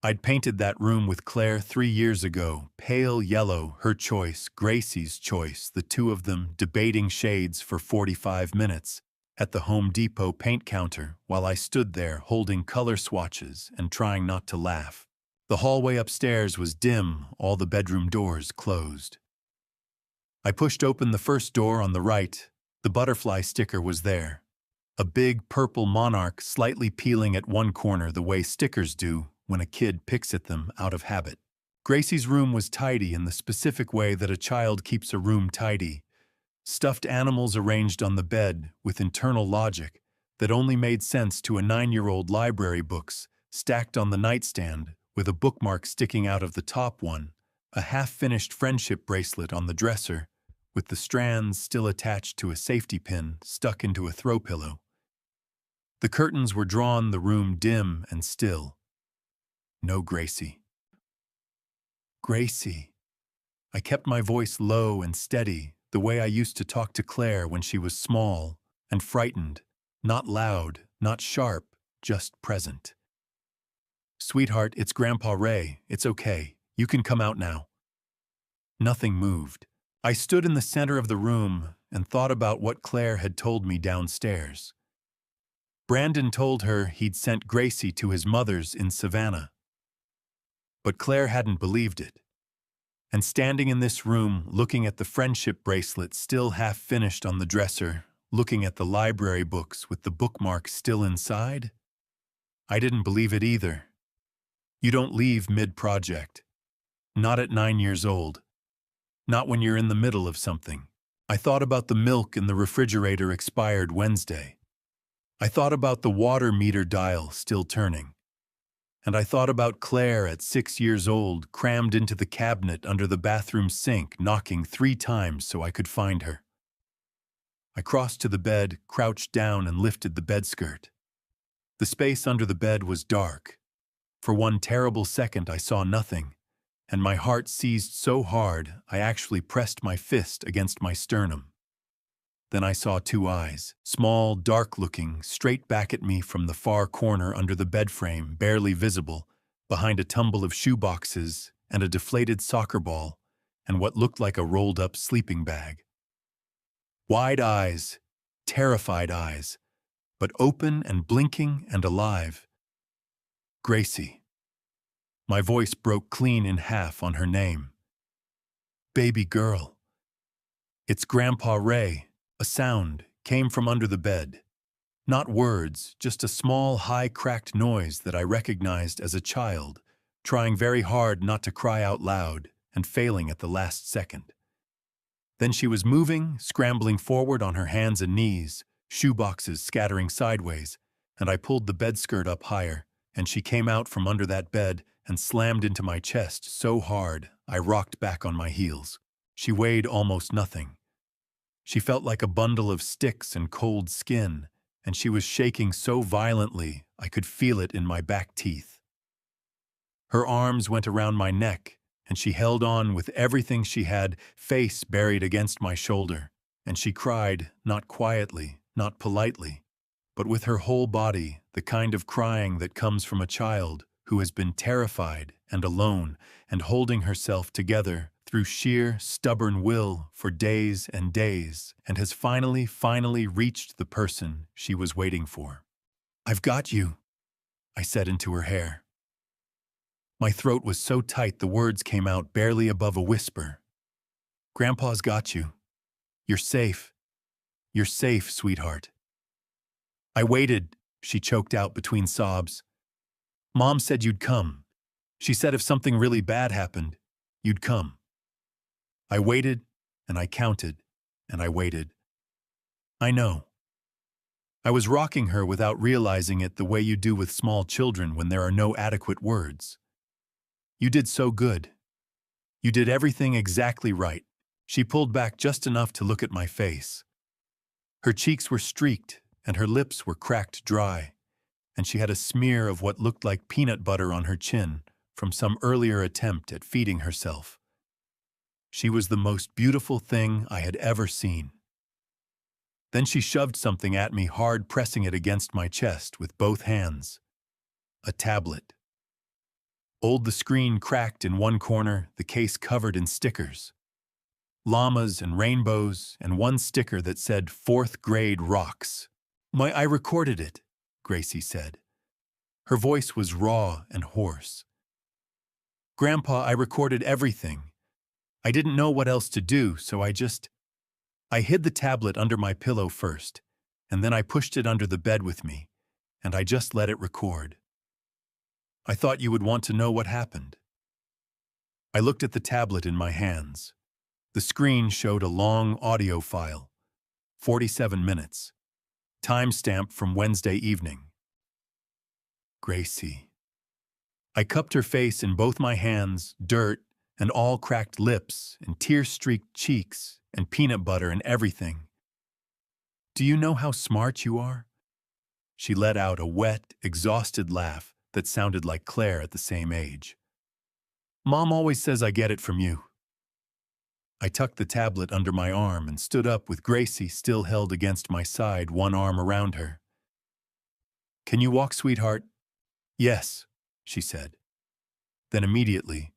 I'd painted that room with Claire 3 years ago, pale yellow, her choice, Gracie's choice, the 2 of them debating shades for 45 minutes at the Home Depot paint counter while I stood there holding color swatches and trying not to laugh. The hallway upstairs was dim, all the bedroom doors closed. I pushed open the first door on the right. The butterfly sticker was there. A big purple monarch slightly peeling at one corner the way stickers do when a kid picks at them out of habit. Gracie's room was tidy in the specific way that a child keeps a room tidy. Stuffed animals arranged on the bed with internal logic that only made sense to a 9-year-old, library books stacked on the nightstand with a bookmark sticking out of the top one, a half-finished friendship bracelet on the dresser with the strands still attached to a safety pin stuck into a throw pillow. The curtains were drawn, the room dim and still. No Gracie. Gracie. I kept my voice low and steady, the way I used to talk to Claire when she was small and frightened, not loud, not sharp, just present. "Sweetheart, it's Grandpa Ray. It's okay. You can come out now." Nothing moved. I stood in the center of the room and thought about what Claire had told me downstairs. Brandon told her he'd sent Gracie to his mother's in Savannah. But Claire hadn't believed it. And standing in this room, looking at the friendship bracelet still half finished on the dresser, looking at the library books with the bookmark still inside, I didn't believe it either. You don't leave mid-project. Not at 9 years old. Not when you're in the middle of something. I thought about the milk in the refrigerator expired Wednesday. I thought about the water meter dial still turning. And I thought about Claire at 6 years old, crammed into the cabinet under the bathroom sink, knocking 3 times so I could find her. I crossed to the bed, crouched down, and lifted the bedskirt. The space under the bed was dark. For one terrible second I saw nothing, and my heart seized so hard I actually pressed my fist against my sternum. Then I saw 2 eyes, small, dark-looking, straight back at me from the far corner under the bed frame, barely visible, behind a tumble of shoeboxes and a deflated soccer ball and what looked like a rolled-up sleeping bag. Wide eyes, terrified eyes, but open and blinking and alive. Gracie. My voice broke clean in half on her name. "Baby girl." "It's Grandpa Ray." A sound came from under the bed. Not words, just a small, high-cracked noise that I recognized as a child, trying very hard not to cry out loud and failing at the last second. Then she was moving, scrambling forward on her hands and knees, shoeboxes scattering sideways, and I pulled the bedskirt up higher, and she came out from under that bed and slammed into my chest so hard I rocked back on my heels. She weighed almost nothing. She felt like a bundle of sticks and cold skin, and she was shaking so violently I could feel it in my back teeth. Her arms went around my neck, and she held on with everything she had, face buried against my shoulder, and she cried, not quietly, not politely, but with her whole body, the kind of crying that comes from a child who has been terrified and alone and holding herself together through sheer, stubborn will for days and days, and has finally reached the person she was waiting for. "I've got you," I said into her hair. My throat was so tight the words came out barely above a whisper. "Grandpa's got you. You're safe. You're safe, sweetheart." "I waited," she choked out between sobs. "Mom said you'd come. She said if something really bad happened, you'd come." I waited, and I counted, and I waited. I know. I was rocking her without realizing it the way you do with small children when there are no adequate words. "You did so good. You did everything exactly right." She pulled back just enough to look at my face. Her cheeks were streaked, and her lips were cracked dry, and she had a smear of what looked like peanut butter on her chin from some earlier attempt at feeding herself. She was the most beautiful thing I had ever seen. Then she shoved something at me hard, pressing it against my chest with both hands. A tablet. Old, the screen cracked in one corner, the case covered in stickers. Llamas and rainbows, and one sticker that said 4th grade rocks. I recorded it," Gracie said. Her voice was raw and hoarse. "Grandpa, I recorded everything. I didn't know what else to do, so I hid the tablet under my pillow first, and then I pushed it under the bed with me, and I just let it record. I thought you would want to know what happened." I looked at the tablet in my hands. The screen showed a long audio file, 47 minutes, timestamp from Wednesday evening. Gracie. I cupped her face in both my hands, dirt, and all cracked lips, and tear-streaked cheeks, and peanut butter and everything. "Do you know how smart you are?" She let out a wet, exhausted laugh that sounded like Claire at the same age. "Mom always says I get it from you." I tucked the tablet under my arm and stood up with Gracie still held against my side, one arm around her. Can you walk, sweetheart? Yes, she said. Then immediately,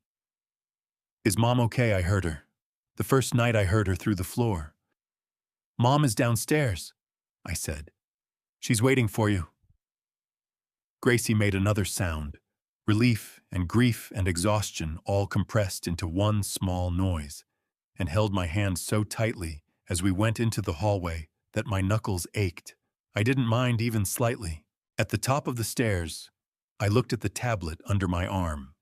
is Mom okay? I heard her. The first night I heard her through the floor. Mom is downstairs, I said. She's waiting for you. Gracie made another sound, relief and grief and exhaustion all compressed into one small noise, and held my hand so tightly as we went into the hallway that my knuckles ached. I didn't mind even slightly. At the top of the stairs, I looked at the tablet under my arm.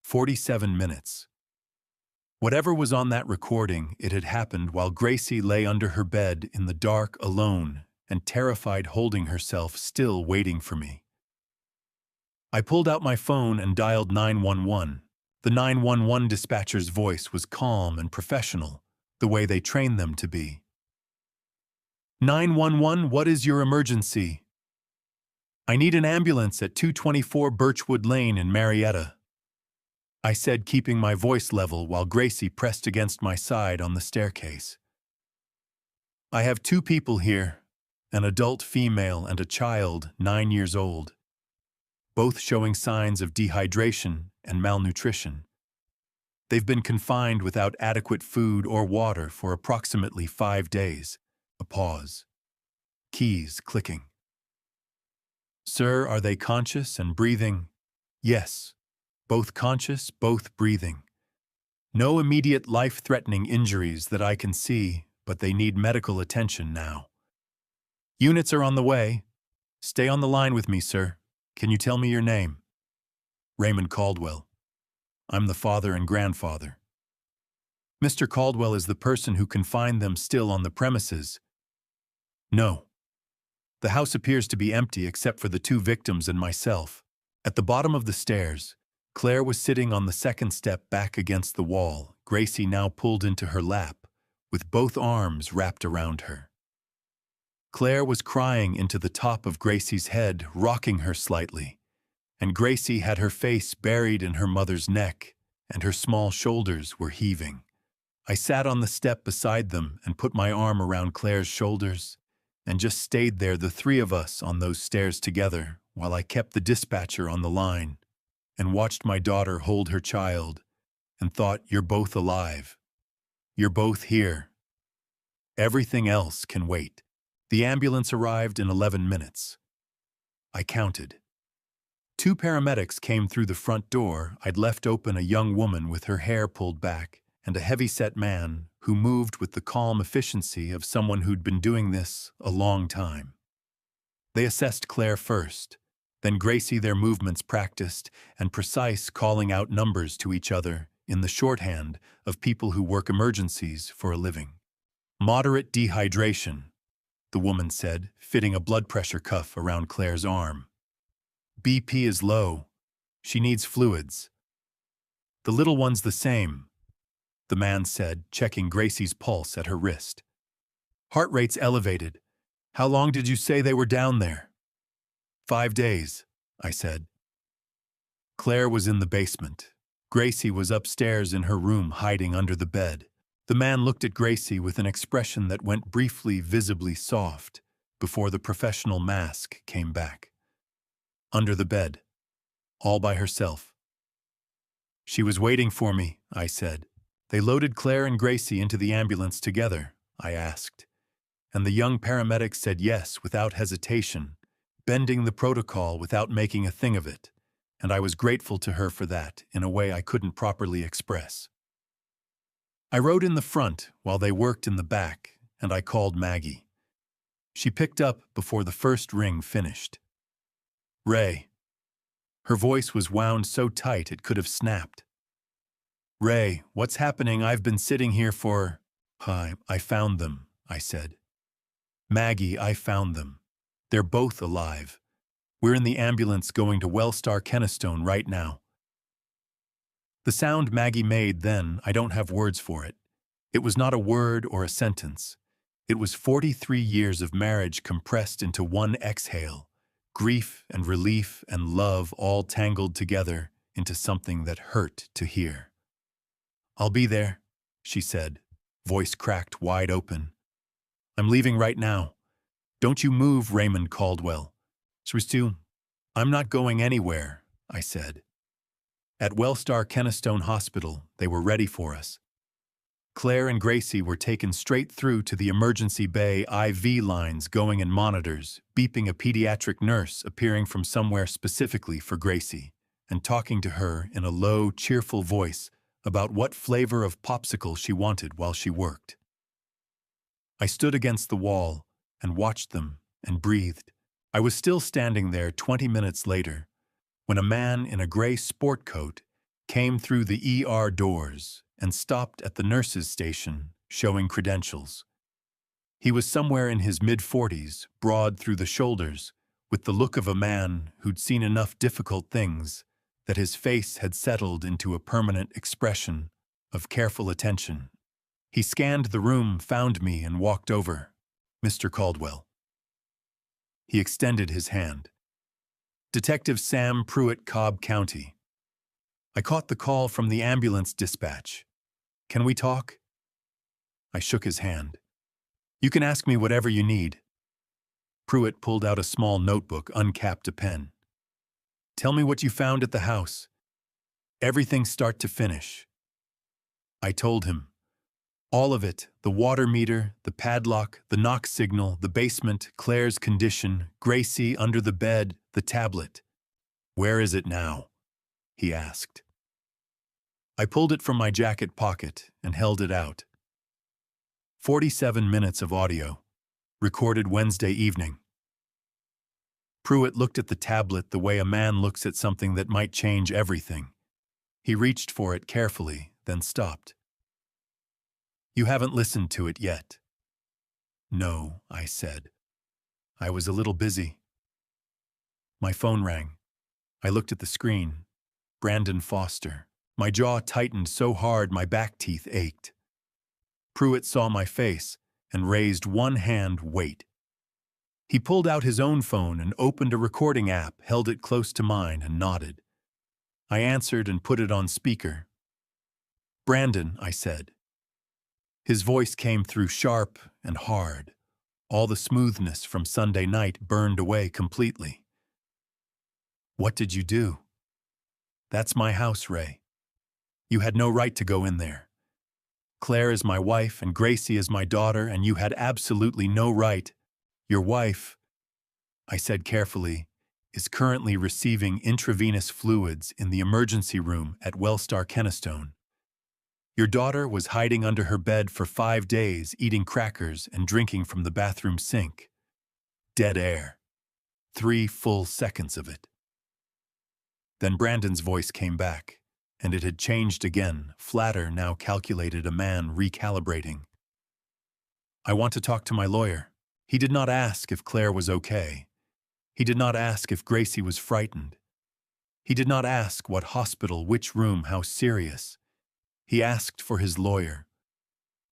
47 minutes. Whatever was on that recording, it had happened while Gracie lay under her bed in the dark alone and terrified, holding herself still, waiting for me. I pulled out my phone and dialed 911. The 911 dispatcher's voice was calm and professional, the way they train them to be. 911, what is your emergency? I need an ambulance at 224 Birchwood Lane in Marietta, I said, keeping my voice level while Gracie pressed against my side on the staircase. I have 2 people here, an adult female and a child 9 years old, both showing signs of dehydration and malnutrition. They've been confined without adequate food or water for approximately 5 days. A pause. Keys clicking. Sir, are they conscious and breathing? Yes. Both conscious, both breathing. No immediate life-threatening injuries that I can see, but they need medical attention now. Units are on the way. Stay on the line with me, sir. Can you tell me your name? Raymond Caldwell. I'm the father and grandfather. Mr. Caldwell is the person who confined them still on the premises. No. The house appears to be empty except for the 2 victims and myself. At the bottom of the stairs, Claire was sitting on the second step back against the wall, Gracie now pulled into her lap, with both arms wrapped around her. Claire was crying into the top of Gracie's head, rocking her slightly, and Gracie had her face buried in her mother's neck, and her small shoulders were heaving. I sat on the step beside them and put my arm around Claire's shoulders, and just stayed there, the 3 of us on those stairs together, while I kept the dispatcher on the line, and watched my daughter hold her child, and thought, you're both alive. You're both here. Everything else can wait. The ambulance arrived in 11 minutes. I counted. 2 paramedics came through the front door. I'd left open a young woman with her hair pulled back, and a heavy-set man who moved with the calm efficiency of someone who'd been doing this a long time. They assessed Claire first, then Gracie, their movements practiced and precise, calling out numbers to each other in the shorthand of people who work emergencies for a living. Moderate dehydration, the woman said, fitting a blood pressure cuff around Claire's arm. BP is low. She needs fluids. The little one's the same, the man said, checking Gracie's pulse at her wrist. Heart rate's elevated. How long did you say they were down there? 5 days, I said. Claire was in the basement. Gracie was upstairs in her room, hiding under the bed. The man looked at Gracie with an expression that went briefly visibly soft before the professional mask came back. Under the bed, all by herself. She was waiting for me, I said. They loaded Claire and Gracie into the ambulance together, I asked. And the young paramedic said yes without hesitation, bending the protocol without making a thing of it, and I was grateful to her for that in a way I couldn't properly express. I rode in the front while they worked in the back, and I called Maggie. She picked up before the first ring finished. Ray. Her voice was wound so tight it could have snapped. Ray, what's happening? I've been sitting here for... I found them, I said. Maggie, I found them. They're both alive. We're in the ambulance going to Wellstar Kennestone right now. The sound Maggie made then, I don't have words for it. It was not a word or a sentence. It was 43 years of marriage compressed into one exhale, grief and relief and love all tangled together into something that hurt to hear. I'll be there, she said, voice cracked wide open. I'm leaving right now. Don't you move, Raymond Caldwell. Sristu, I'm not going anywhere, I said. At Wellstar Kennestone Hospital, they were ready for us. Claire and Gracie were taken straight through to the emergency bay, IV lines going in monitors, beeping a pediatric nurse appearing from somewhere specifically for Gracie, and talking to her in a low, cheerful voice about what flavor of popsicle she wanted while she worked. I stood against the wall and watched them and breathed. I was still standing there 20 minutes later when a man in a gray sport coat came through the ER doors and stopped at the nurse's station, showing credentials. He was somewhere in his mid-40s, broad through the shoulders, with the look of a man who'd seen enough difficult things that his face had settled into a permanent expression of careful attention. He scanned the room, found me, and walked over. Mr. Caldwell. He extended his hand. Detective Sam Pruitt, Cobb County. I caught the call from the ambulance dispatch. Can we talk? I shook his hand. You can ask me whatever you need. Pruitt pulled out a small notebook, uncapped a pen. Tell me what you found at the house. Everything start to finish. I told him. All of it, the water meter, the padlock, the knock signal, the basement, Claire's condition, Gracie under the bed, the tablet. Where is it now? He asked. I pulled it from my jacket pocket and held it out. 47 minutes of audio, recorded Wednesday evening. Pruitt looked at the tablet the way a man looks at something that might change everything. He reached for it carefully, then stopped. You haven't listened to it yet. No, I said. I was a little busy. My phone rang. I looked at the screen. Brandon Foster. My jaw tightened so hard my back teeth ached. Pruitt saw my face and raised one hand, wait. He pulled out his own phone and opened a recording app, held it close to mine, and nodded. I answered and put it on speaker. Brandon, I said. His voice came through sharp and hard. All the smoothness from Sunday night burned away completely. What did you do? That's my house, Ray. You had no right to go in there. Claire is my wife and Gracie is my daughter, and you had absolutely no right. Your wife, I said carefully, is currently receiving intravenous fluids in the emergency room at Wellstar Kennestone. Your daughter was hiding under her bed for 5 days, eating crackers and drinking from the bathroom sink. Dead air. 3 full seconds of it. Then Brandon's voice came back, and it had changed again, flatter, now calculated, a man recalibrating. I want to talk to my lawyer. He did not ask if Claire was okay. He did not ask if Gracie was frightened. He did not ask what hospital, which room, how serious. He asked for his lawyer.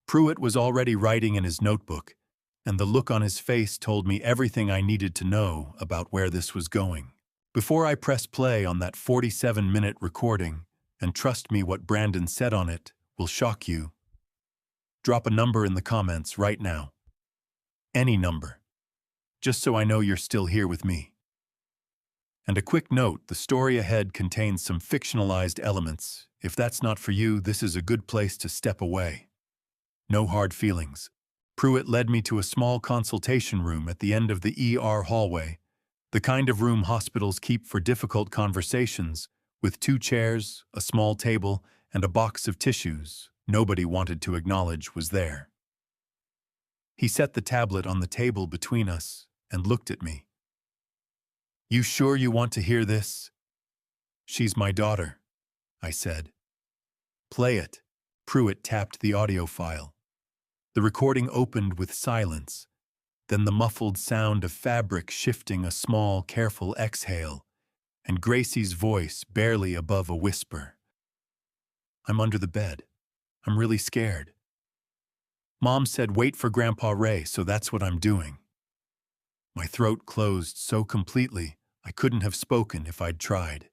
Pruitt was already writing in his notebook, and the look on his face told me everything I needed to know about where this was going. Before I press play on that 47-minute recording, and trust me, what Brandon said on it will shock you, drop a number in the comments right now. Any number. Just so I know you're still here with me. And a quick note, the story ahead contains some fictionalized elements. If that's not for you, this is a good place to step away. No hard feelings. Pruitt led me to a small consultation room at the end of the ER hallway, the kind of room hospitals keep for difficult conversations, with 2 chairs, a small table, and a box of tissues nobody wanted to acknowledge was there. He set the tablet on the table between us and looked at me. You sure you want to hear this? She's my daughter, I said. Play it. Pruitt tapped the audio file. The recording opened with silence, then the muffled sound of fabric shifting, a small, careful exhale, and Gracie's voice barely above a whisper. I'm under the bed. I'm really scared. Mom said wait for Grandpa Ray, so that's what I'm doing. My throat closed so completely I couldn't have spoken if I'd tried.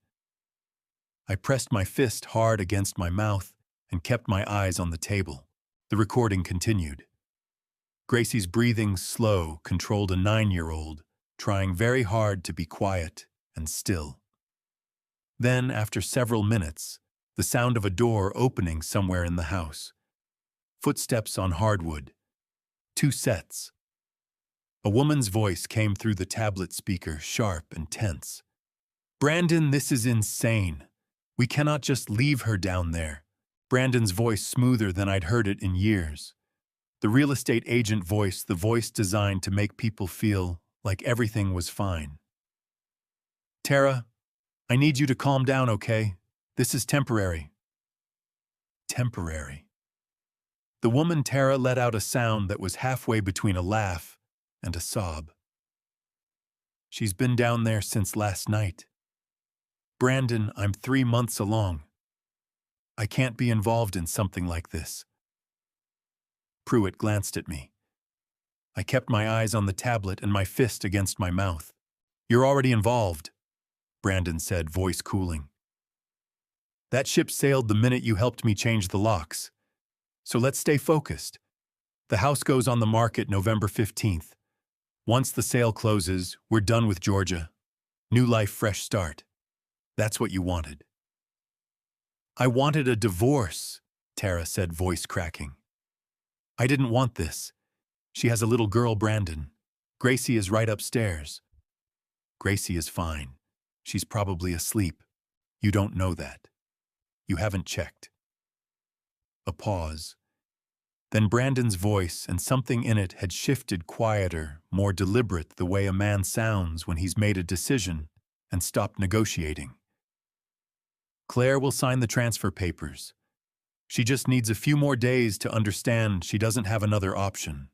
I pressed my fist hard against my mouth and kept my eyes on the table. The recording continued. Gracie's breathing, slow, controlled, a 9-year-old, trying very hard to be quiet and still. Then, after several minutes, the sound of a door opening somewhere in the house. Footsteps on hardwood. 2 sets. A woman's voice came through the tablet speaker, sharp and tense. "Brandon, this is insane. We cannot just leave her down there." Brandon's voice smoother than I'd heard it in years. The real estate agent voice, the voice designed to make people feel like everything was fine. "Tara, I need you to calm down, okay? This is temporary." Temporary. The woman Tara let out a sound that was halfway between a laugh and a sob. "She's been down there since last night. Brandon, I'm 3 months along. I can't be involved in something like this." Pruitt glanced at me. I kept my eyes on the tablet and my fist against my mouth. "You're already involved," Brandon said, voice cooling. "That ship sailed the minute you helped me change the locks. So let's stay focused. The house goes on the market November 15th. Once the sale closes, we're done with Georgia. New life, fresh start. That's what you wanted." "I wanted a divorce," Tara said, voice cracking. "I didn't want this. She has a little girl, Brandon. Gracie is right upstairs." "Gracie is fine. She's probably asleep. You don't know that. You haven't checked." A pause. Then Brandon's voice and something in it had shifted quieter, more deliberate, the way a man sounds when he's made a decision and stopped negotiating. "Claire will sign the transfer papers. She just needs a few more days to understand she doesn't have another option.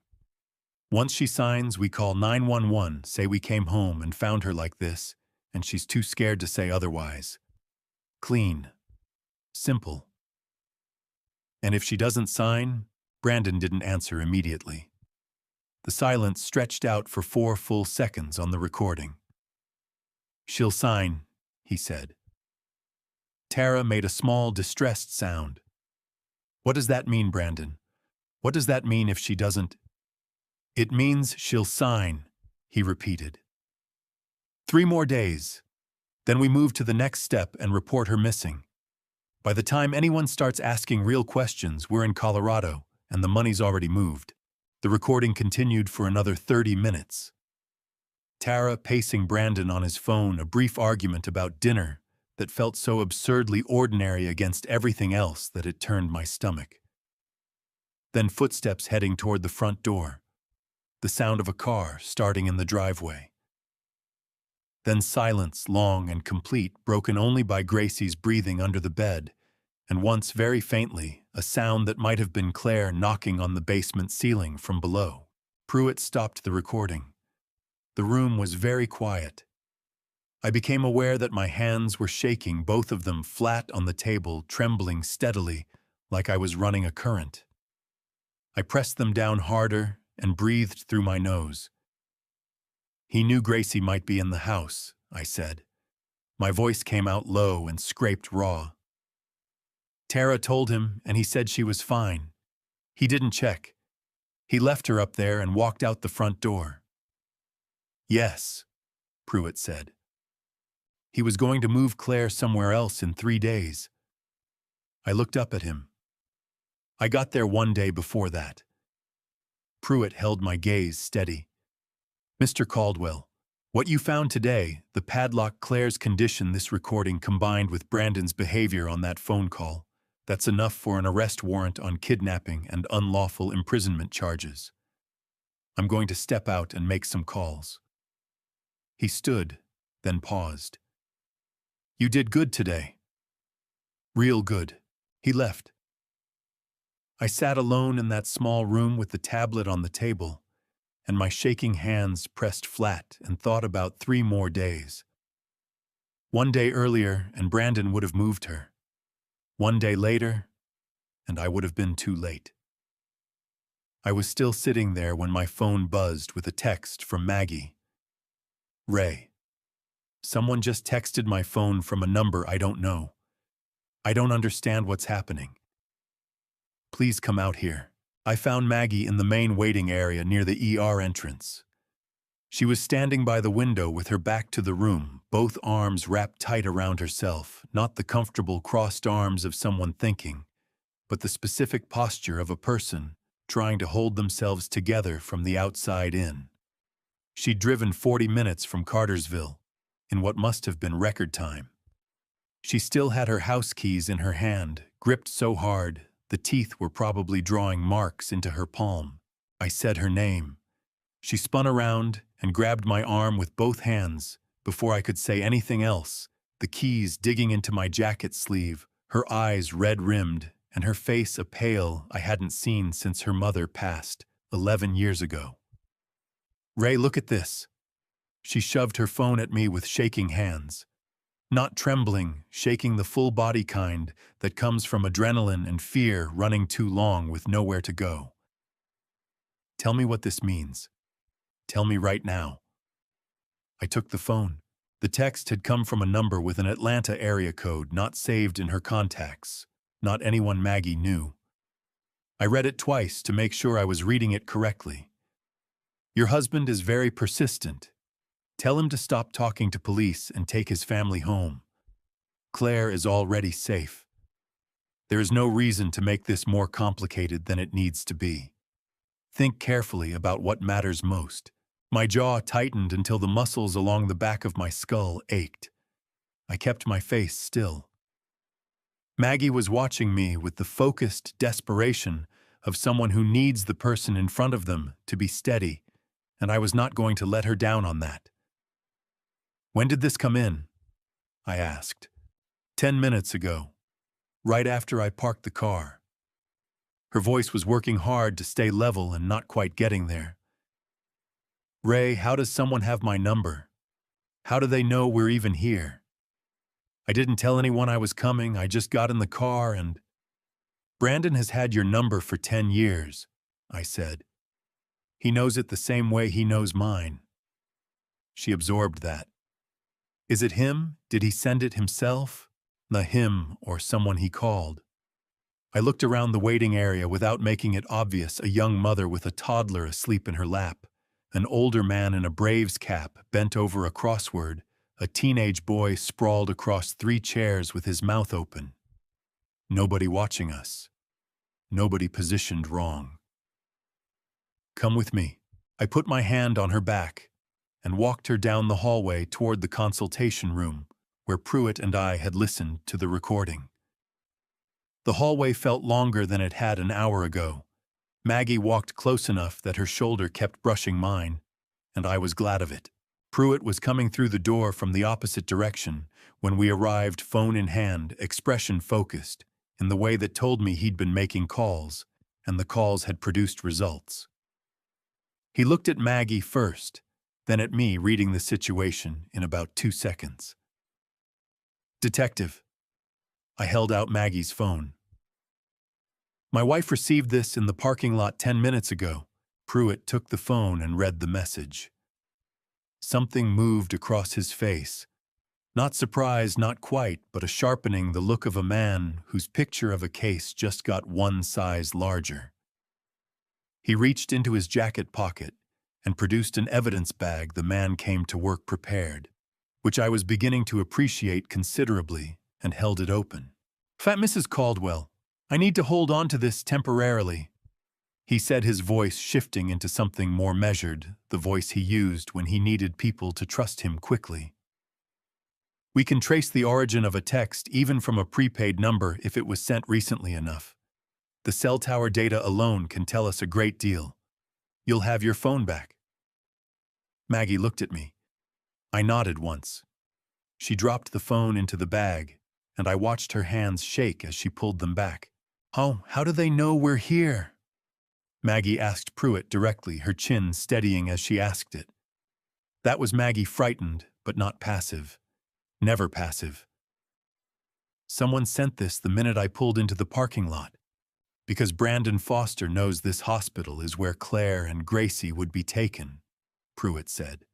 Once she signs, we call 911, say we came home and found her like this, and she's too scared to say otherwise. Clean. Simple." And if she doesn't sign, Brandon didn't answer immediately. The silence stretched out for 4 full seconds on the recording. "She'll sign," he said. Tara made a small, distressed sound. "What does that mean, Brandon? What does that mean if she doesn't?" "It means she'll sign," he repeated. 3 more days. Then we move to the next step and report her missing. By the time anyone starts asking real questions, we're in Colorado, and the money's already moved. The recording continued for another 30 minutes. Tara pacing Brandon on his phone, a brief argument about dinner that felt so absurdly ordinary against everything else that it turned my stomach. Then footsteps heading toward the front door. The sound of a car starting in the driveway. Then silence, long and complete, broken only by Gracie's breathing under the bed, and once very faintly, a sound that might have been Claire knocking on the basement ceiling from below. Pruitt stopped the recording. The room was very quiet. I became aware that my hands were shaking, both of them flat on the table, trembling steadily, like I was running a current. I pressed them down harder and breathed through my nose. "He knew Gracie might be in the house," I said. My voice came out low and scraped raw. "Tara told him, and he said she was fine. He didn't check. He left her up there and walked out the front door." "Yes," Pruitt said. "He was going to move Claire somewhere else in 3 days." I looked up at him. "I got there 1 day before that." Pruitt held my gaze steady. "Mr. Caldwell, what you found today, the padlock, Claire's condition, this recording combined with Brandon's behavior on that phone call, that's enough for an arrest warrant on kidnapping and unlawful imprisonment charges. I'm going to step out and make some calls." He stood, then paused. "You did good today." "Real good." He left. I sat alone in that small room with the tablet on the table, and my shaking hands pressed flat, and thought about 3 more days. 1 day earlier, and Brandon would have moved her. 1 day later, and I would have been too late. I was still sitting there when my phone buzzed with a text from Maggie. "Ray. Someone just texted my phone from a number I don't know. I don't understand what's happening. Please come out here." I found Maggie in the main waiting area near the ER entrance. She was standing by the window with her back to the room, both arms wrapped tight around herself, not the comfortable crossed arms of someone thinking, but the specific posture of a person trying to hold themselves together from the outside in. She'd driven 40 minutes from Cartersville, in what must have been record time. She still had her house keys in her hand, gripped so hard, the teeth were probably drawing marks into her palm. I said her name. She spun around and grabbed my arm with both hands before I could say anything else, the keys digging into my jacket sleeve, her eyes red-rimmed, and her face a pale I hadn't seen since her mother passed 11 years ago. "Ray, look at this." She shoved her phone at me with shaking hands. Not trembling, shaking the full body kind that comes from adrenaline and fear running too long with nowhere to go. "Tell me what this means. Tell me right now." I took the phone. The text had come from a number with an Atlanta area code not saved in her contacts, not anyone Maggie knew. I read it twice to make sure I was reading it correctly. "Your husband is very persistent. Tell him to stop talking to police and take his family home. Claire is already safe. There is no reason to make this more complicated than it needs to be. Think carefully about what matters most." My jaw tightened until the muscles along the back of my skull ached. I kept my face still. Maggie was watching me with the focused desperation of someone who needs the person in front of them to be steady, and I was not going to let her down on that. "When did this come in?" I asked. 10 minutes ago, right after I parked the car." Her voice was working hard to stay level and not quite getting there. "Ray, how does someone have my number? How do they know we're even here? I didn't tell anyone I was coming, I just got in the car and—" "Brandon has had your number for 10 years, I said. "He knows it the same way he knows mine." She absorbed that. "Is it him? Did he send it himself?" "The him or someone he called." I looked around the waiting area without making it obvious, a young mother with a toddler asleep in her lap, an older man in a Braves cap bent over a crossword, a teenage boy sprawled across 3 chairs with his mouth open. Nobody watching us. Nobody positioned wrong. "Come with me." I put my hand on her back and walked her down the hallway toward the consultation room, where Pruitt and I had listened to the recording. The hallway felt longer than it had an hour ago. Maggie walked close enough that her shoulder kept brushing mine, and I was glad of it. Pruitt was coming through the door from the opposite direction when we arrived, phone in hand, expression focused, in the way that told me he'd been making calls, and the calls had produced results. He looked at Maggie first, then at me, reading the situation in about 2 seconds. "Detective." I held out Maggie's phone. "My wife received this in the parking lot 10 minutes ago." Pruitt took the phone and read the message. Something moved across his face. Not surprise, not quite, but a sharpening, the look of a man whose picture of a case just got 1 size larger. He reached into his jacket pocket and produced an evidence bag the man came to work prepared, which I was beginning to appreciate considerably, and held it open. "Fat Mrs. Caldwell, I need to hold on to this temporarily," he said, his voice shifting into something more measured, the voice he used when he needed people to trust him quickly. "We can trace the origin of a text even from a prepaid number if it was sent recently enough. The cell tower data alone can tell us a great deal. You'll have your phone back." Maggie looked at me. I nodded once. She dropped the phone into the bag, and I watched her hands shake as she pulled them back. "Oh, how do they know we're here?" Maggie asked Pruitt directly, her chin steadying as she asked it. That was Maggie, frightened, but not passive. Never passive. "Someone sent this the minute I pulled into the parking lot. Because Brandon Foster knows this hospital is where Claire and Gracie would be taken," Pruitt said.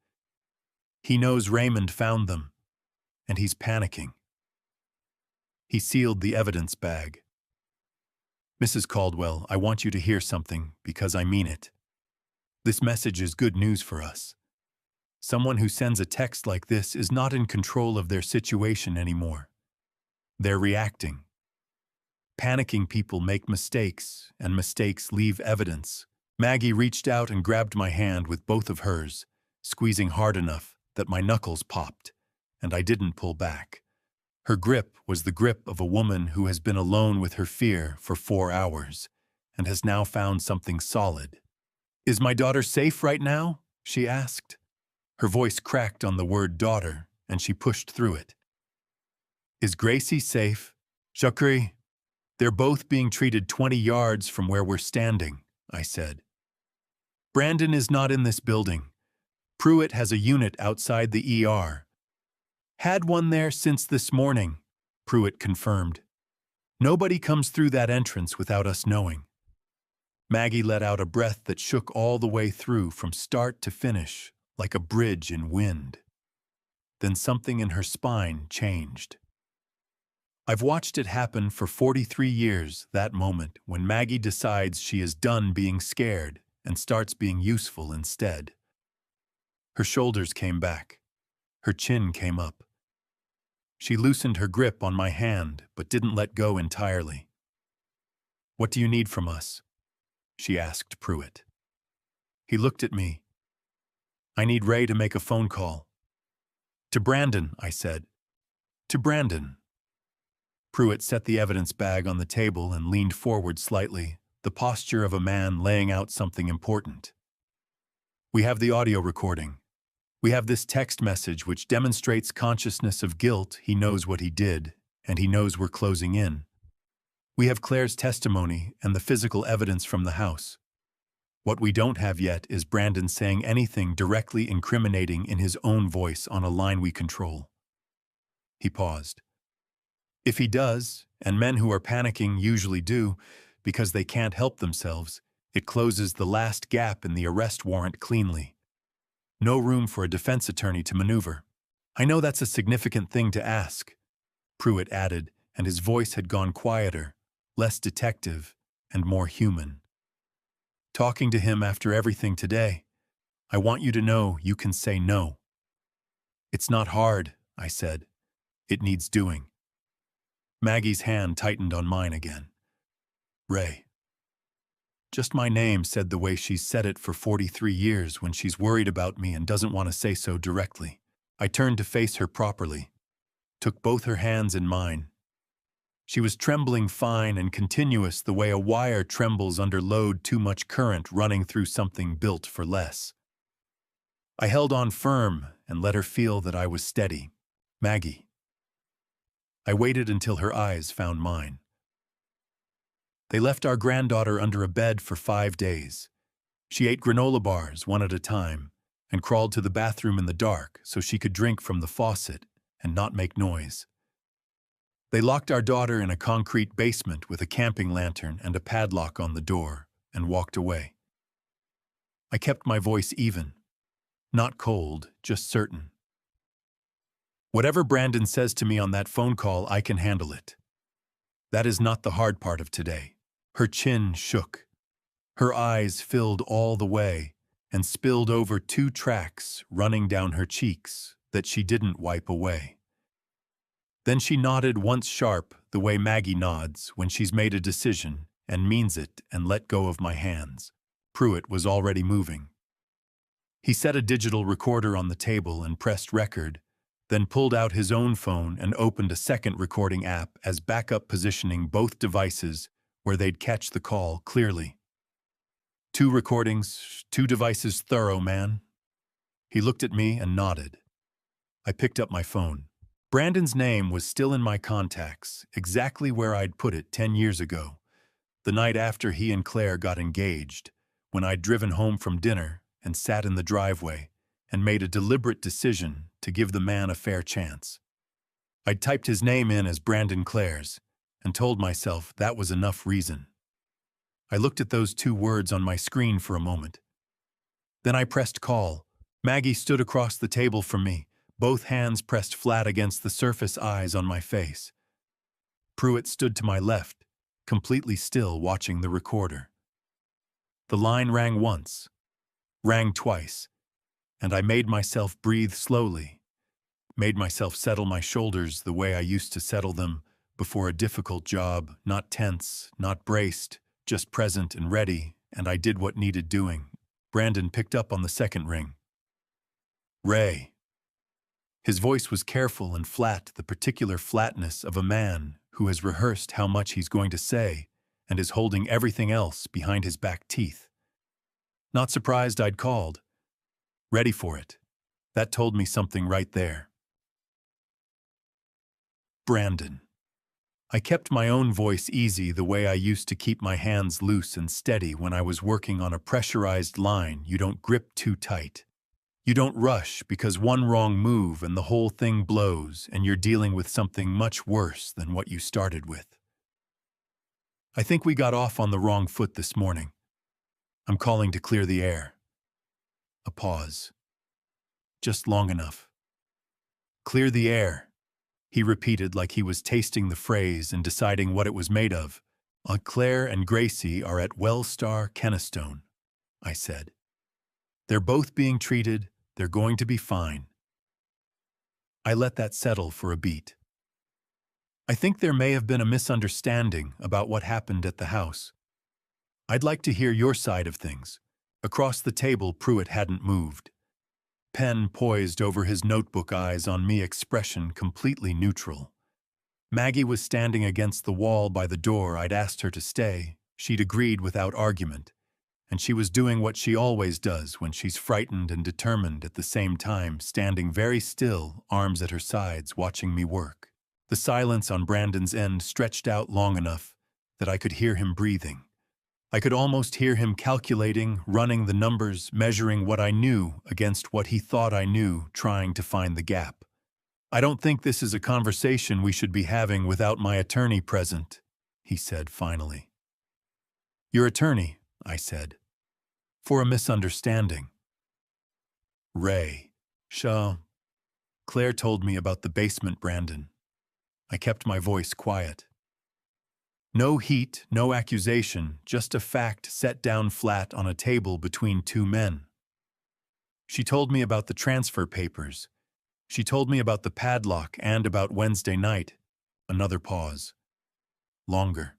"He knows Raymond found them, and he's panicking." He sealed the evidence bag. "Mrs. Caldwell, I want you to hear something because I mean it. This message is good news for us. Someone who sends a text like this is not in control of their situation anymore. They're reacting. Panicking people make mistakes, and mistakes leave evidence. Maggie reached out and grabbed my hand with both of hers, squeezing hard enough that my knuckles popped, and I didn't pull back. Her grip was the grip of a woman who has been alone with her fear for 4 hours and has now found something solid. "Is my daughter safe right now?" she asked. Her voice cracked on the word daughter, and she pushed through it. "Is Gracie safe?" "Jacques, they're both being treated 20 yards from where we're standing," I said. "Brandon is not in this building. Pruitt has a unit outside the ER. Had one there since this morning," Pruitt confirmed. "Nobody comes through that entrance without us knowing." Maggie let out a breath that shook all the way through from start to finish, like a bridge in wind. Then something in her spine changed. I've watched it happen for 43 years, that moment when Maggie decides she is done being scared and starts being useful instead. Her shoulders came back. Her chin came up. She loosened her grip on my hand, but didn't let go entirely. "What do you need from us?" she asked Pruitt. He looked at me. "I need Ray to make a phone call." "To Brandon," I said. "To Brandon." Pruitt set the evidence bag on the table and leaned forward slightly, the posture of a man laying out something important. "We have the audio recording. We have this text message which demonstrates consciousness of guilt. He knows what he did, and he knows we're closing in. We have Claire's testimony and the physical evidence from the house. What we don't have yet is Brandon saying anything directly incriminating in his own voice on a line we control." He paused. "If he does, and men who are panicking usually do, because they can't help themselves, it closes the last gap in the arrest warrant cleanly. No room for a defense attorney to maneuver." "I know that's a significant thing to ask," Pruitt added, and his voice had gone quieter, less detective, and more human. "Talking to him after everything today, I want you to know you can say no." "It's not hard," I said. "It needs doing." Maggie's hand tightened on mine again. "Ray." Just my name, said the way she's said it for 43 years when she's worried about me and doesn't want to say so directly. I turned to face her properly, took both her hands in mine. She was trembling fine and continuous the way a wire trembles under load, too much current running through something built for less. I held on firm and let her feel that I was steady. "Maggie." I waited until her eyes found mine. "They left our granddaughter under a bed for 5 days. She ate granola bars one at a time and crawled to the bathroom in the dark so she could drink from the faucet and not make noise. They locked our daughter in a concrete basement with a camping lantern and a padlock on the door and walked away." I kept my voice even, not cold, just certain. "Whatever Brandon says to me on that phone call, I can handle it. That is not the hard part of today." Her chin shook. Her eyes filled all the way and spilled over 2 tracks running down her cheeks that she didn't wipe away. Then she nodded once sharp, the way Maggie nods when she's made a decision and means it, and let go of my hands. Pruitt was already moving. He set a digital recorder on the table and pressed record, then pulled out his own phone and opened a second recording app as backup, positioning both devices where they'd catch the call clearly. 2 recordings, 2 devices, thorough, man." He looked at me and nodded. I picked up my phone. Brandon's name was still in my contacts, exactly where I'd put it 10 years ago, the night after he and Claire got engaged, when I'd driven home from dinner and sat in the driveway and made a deliberate decision to give the man a fair chance. I'd typed his name in as Brandon Clares and told myself that was enough reason. I looked at those 2 words on my screen for a moment. Then I pressed call. Maggie stood across the table from me, both hands pressed flat against the surface, eyes on my face. Pruitt stood to my left, completely still, watching the recorder. The line rang once, rang twice, and I made myself breathe slowly, made myself settle my shoulders the way I used to settle them before a difficult job, not tense, not braced, just present and ready, and I did what needed doing. Brandon picked up on the second ring. Ray. His voice was careful and flat, the particular flatness of a man who has rehearsed how much he's going to say and is holding everything else behind his back teeth. Not surprised I'd called. Ready for it. That told me something right there. Brandon. I kept my own voice easy the way I used to keep my hands loose and steady when I was working on a pressurized line. You don't grip too tight. You don't rush because one wrong move and the whole thing blows and you're dealing with something much worse than what you started with. I think we got off on the wrong foot this morning. I'm calling to clear the air. A pause. Just long enough. Clear the air, he repeated like he was tasting the phrase and deciding what it was made of. Claire and Gracie are at Wellstar Kennestone, I said. They're both being treated. They're going to be fine. I let that settle for a beat. I think there may have been a misunderstanding about what happened at the house. I'd like to hear your side of things. Across the table, Pruitt hadn't moved. Pen poised over his notebook, eyes on me, expression completely neutral. Maggie was standing against the wall by the door. I'd asked her to stay. She'd agreed without argument. And she was doing what she always does when she's frightened and determined at the same time, standing very still, arms at her sides, watching me work. The silence on Brandon's end stretched out long enough that I could hear him breathing. I could almost hear him calculating, running the numbers, measuring what I knew against what he thought I knew, trying to find the gap. I don't think this is a conversation we should be having without my attorney present, he said finally. Your attorney, I said. For a misunderstanding. Ray. Shaw. Claire told me about the basement, Brandon. I kept my voice quiet. No heat, no accusation, just a fact set down flat on a table between two men. She told me about the transfer papers. She told me about the padlock and about Wednesday night. Another pause. Longer.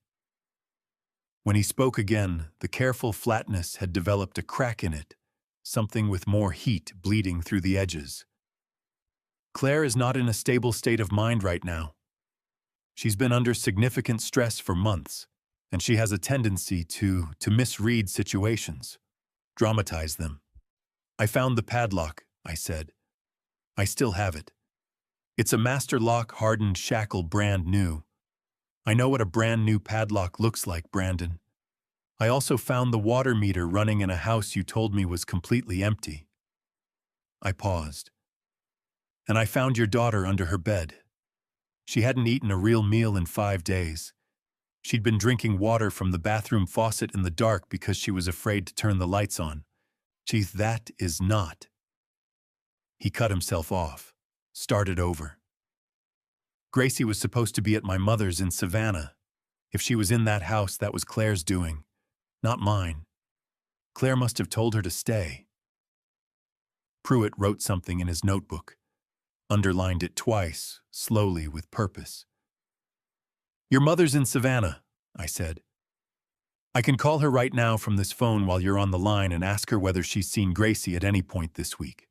When he spoke again, the careful flatness had developed a crack in it, something with more heat bleeding through the edges. Claire is not in a stable state of mind right now. She's been under significant stress for months, and she has a tendency to misread situations, dramatize them. I found the padlock, I said. I still have it. It's a master lock hardened shackle, brand new. I know what a brand new padlock looks like, Brandon. I also found the water meter running in a house you told me was completely empty. I paused. And I found your daughter under her bed. She hadn't eaten a real meal in 5 days. She'd been drinking water from the bathroom faucet in the dark because she was afraid to turn the lights on. Geez, that is not. He cut himself off, started over. Gracie was supposed to be at my mother's in Savannah. If she was in that house, that was Claire's doing, not mine. Claire must have told her to stay. Pruitt wrote something in his notebook, underlined it twice, slowly with purpose. Your mother's in Savannah, I said. I can call her right now from this phone while you're on the line and ask her whether she's seen Gracie at any point this week.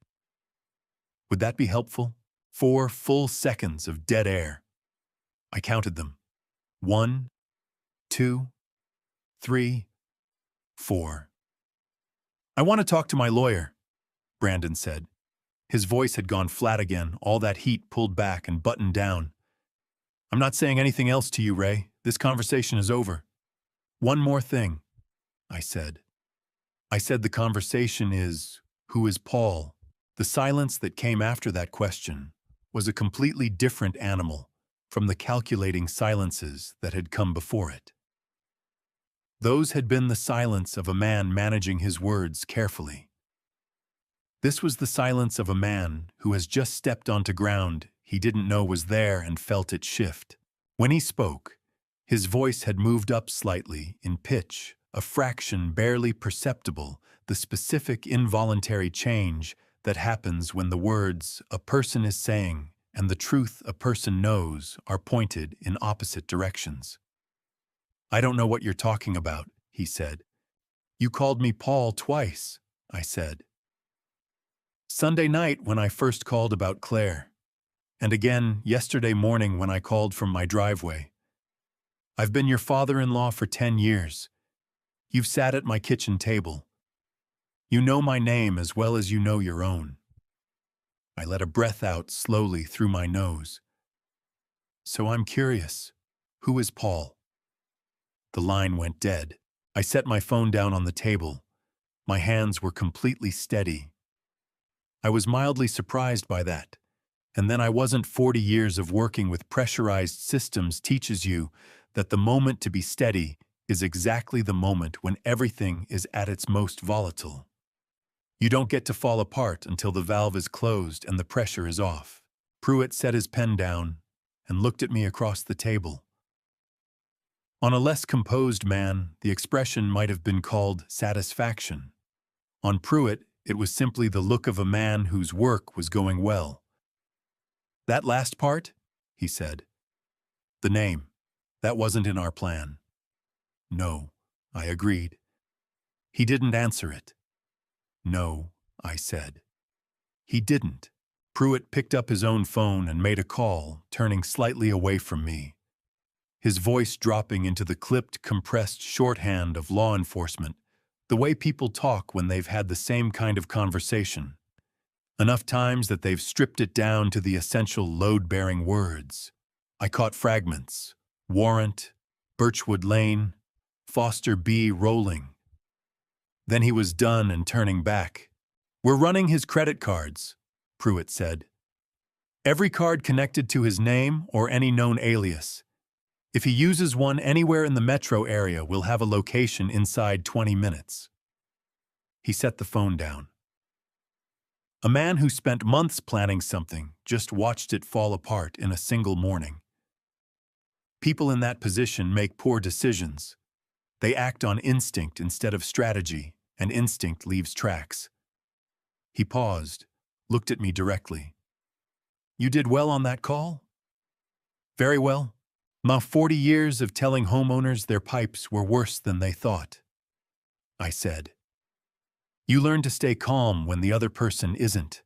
Would that be helpful? 4 full seconds of dead air. I counted them. 1, 2, 3, 4. I want to talk to my lawyer, Brandon said. His voice had gone flat again, all that heat pulled back and buttoned down. I'm not saying anything else to you, Ray. This conversation is over. One more thing, I said. I said the conversation is, who is Paul? The silence that came after that question was a completely different animal from the calculating silences that had come before it. Those had been the silence of a man managing his words carefully. This was the silence of a man who has just stepped onto ground he didn't know was there and felt it shift. When he spoke, his voice had moved up slightly in pitch, a fraction barely perceptible, the specific involuntary change that happens when the words a person is saying and the truth a person knows are pointed in opposite directions. "I don't know what you're talking about," he said. "You called me Paul twice," I said. "Sunday night when I first called about Claire, and again yesterday morning when I called from my driveway. I've been your father-in-law for 10 years. You've sat at my kitchen table. You know my name as well as you know your own." I let a breath out slowly through my nose. "So I'm curious. Who is Paul?" The line went dead. I set my phone down on the table. My hands were completely steady. I was mildly surprised by that. And then I wasn't. 40 years of working with pressurized systems teaches you that the moment to be steady is exactly the moment when everything is at its most volatile. You don't get to fall apart until the valve is closed and the pressure is off. Pruitt set his pen down and looked at me across the table. On a less composed man, the expression might have been called satisfaction. On Pruitt, it was simply the look of a man whose work was going well. "That last part?" he said. "The name. That wasn't in our plan." "No," I agreed. He didn't answer it. "No," I said. He didn't. Pruitt picked up his own phone and made a call, turning slightly away from me. His voice dropping into the clipped, compressed shorthand of law enforcement, the way people talk when they've had the same kind of conversation. Enough times that they've stripped it down to the essential load-bearing words. I caught fragments. Warrant, Birchwood Lane, Foster B. Rolling. Then he was done and turning back. "We're running his credit cards," Pruitt said. "Every card connected to his name or any known alias. If he uses one anywhere in the metro area, we'll have a location inside 20 minutes. He set the phone down. A man who spent months planning something just watched it fall apart in a single morning. People in that position make poor decisions. They act on instinct instead of strategy, and instinct leaves tracks. He paused, looked at me directly. "You did well on that call?" "Very well. My 40 years of telling homeowners their pipes were worse than they thought," I said. "You learn to stay calm when the other person isn't."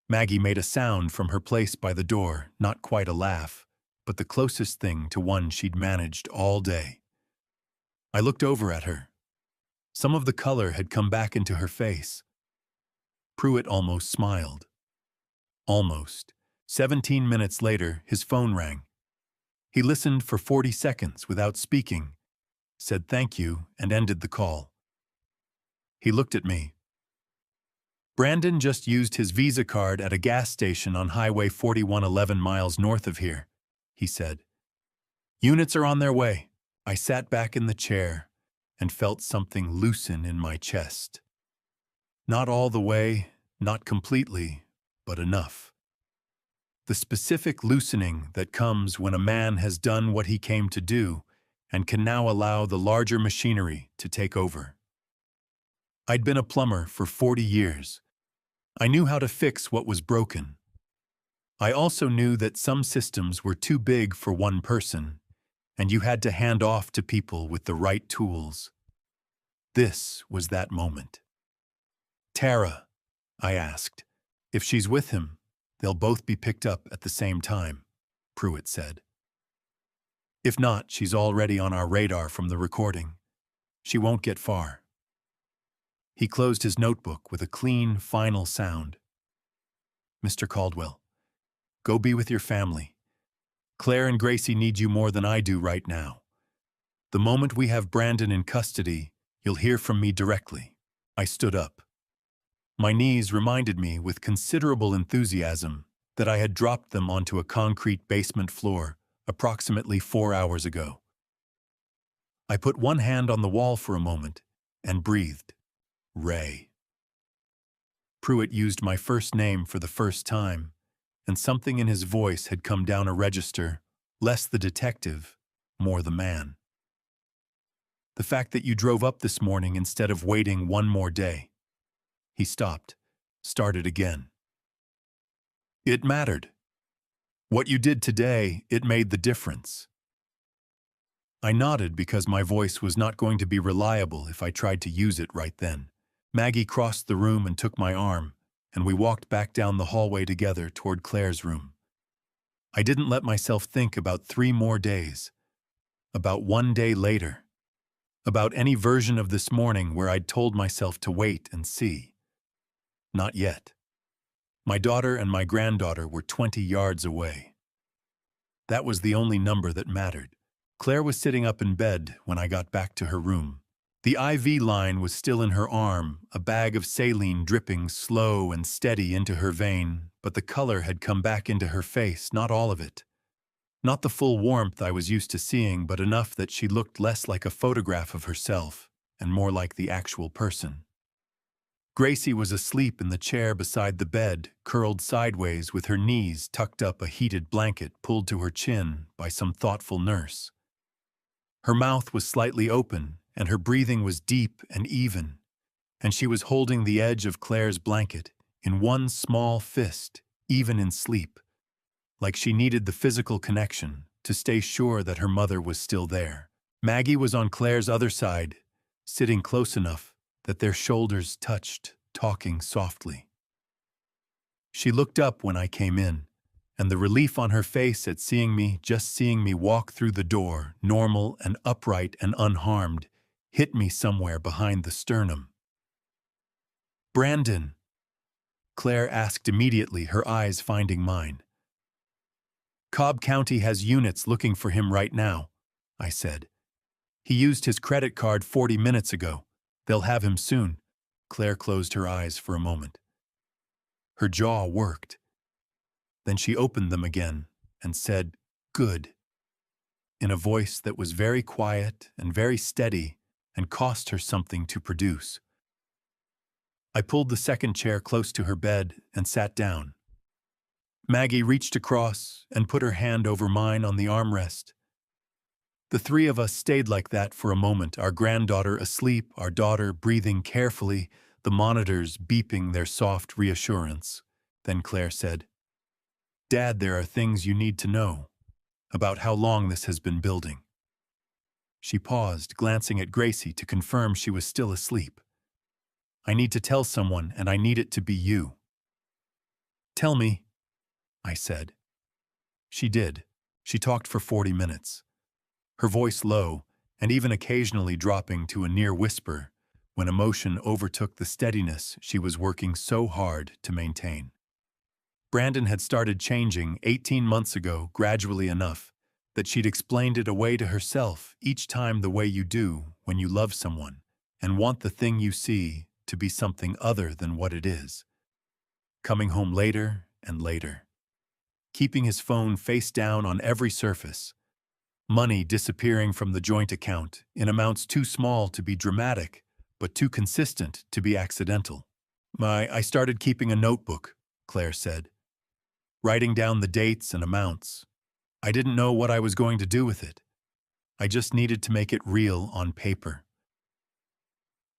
Maggie made a sound from her place by the door, not quite a laugh, but the closest thing to one she'd managed all day. I looked over at her. Some of the color had come back into her face. Pruitt almost smiled. Almost. 17 minutes later, his phone rang. He listened for 40 seconds without speaking, said thank you, and ended the call. He looked at me. "Brandon just used his Visa card at a gas station on Highway 41 11 miles north of here," he said. "Units are on their way." I sat back in the chair and felt something loosen in my chest. Not all the way, not completely, but enough. The specific loosening that comes when a man has done what he came to do and can now allow the larger machinery to take over. I'd been a plumber for 40 years. I knew how to fix what was broken. I also knew that some systems were too big for one person, and you had to hand off to people with the right tools. This was that moment. "Tara," I asked. "If she's with him, they'll both be picked up at the same time," Pruitt said. "If not, she's already on our radar from the recording. She won't get far." He closed his notebook with a clean, final sound. "Mr. Caldwell, go be with your family. Claire and Gracie need you more than I do right now. The moment we have Brandon in custody, you'll hear from me directly." I stood up. My knees reminded me with considerable enthusiasm that I had dropped them onto a concrete basement floor approximately 4 hours ago. I put one hand on the wall for a moment and breathed. Ray. Pruitt used my first name for the first time, and something in his voice had come down a register, less the detective, more the man. "The fact that you drove up this morning instead of waiting one more day." He stopped, started again. It mattered. What you did today, it made the difference. I nodded because my voice was not going to be reliable if I tried to use it right then. Maggie crossed the room and took my arm, and we walked back down the hallway together toward Claire's room. I didn't let myself think about 3 more days, about 1 day later, about any version of this morning where I'd told myself to wait and see. Not yet. My daughter and my granddaughter were 20 yards away. That was the only number that mattered. Claire was sitting up in bed when I got back to her room. The IV line was still in her arm, a bag of saline dripping slow and steady into her vein, but the color had come back into her face, not all of it. Not the full warmth I was used to seeing, but enough that she looked less like a photograph of herself and more like the actual person. Gracie was asleep in the chair beside the bed, curled sideways with her knees tucked up a heated blanket pulled to her chin by some thoughtful nurse. Her mouth was slightly open, and her breathing was deep and even, and she was holding the edge of Claire's blanket in one small fist, even in sleep, like she needed the physical connection to stay sure that her mother was still there. Maggie was on Claire's other side, sitting close enough that their shoulders touched, talking softly. She looked up when I came in, and the relief on her face at just seeing me walk through the door, normal and upright and unharmed, hit me somewhere behind the sternum. "Brandon?" Claire asked immediately, her eyes finding mine. "Cobb County has units looking for him right now," I said. "He used his credit card 40 minutes ago. They'll have him soon." Claire closed her eyes for a moment. Her jaw worked. Then she opened them again and said, "Good," in a voice that was very quiet and very steady and cost her something to produce. I pulled the second chair close to her bed and sat down. Maggie reached across and put her hand over mine on the armrest. The 3 of us stayed like that for a moment, our granddaughter asleep, our daughter breathing carefully, the monitors beeping their soft reassurance. Then Claire said, "Dad, there are things you need to know about how long this has been building." She paused, glancing at Gracie to confirm she was still asleep. "I need to tell someone, and I need it to be you." "Tell me," I said. She did. She talked for 40 minutes. Her voice low, and even occasionally dropping to a near whisper when emotion overtook the steadiness she was working so hard to maintain. Brandon had started changing 18 months ago, gradually enough that she'd explained it away to herself each time, the way you do when you love someone and want the thing you see to be something other than what it is. Coming home later and later. Keeping his phone face down on every surface. Money disappearing from the joint account in amounts too small to be dramatic, but too consistent to be accidental. I started keeping a notebook," Claire said, "writing down the dates and amounts. I didn't know what I was going to do with it. I just needed to make it real on paper."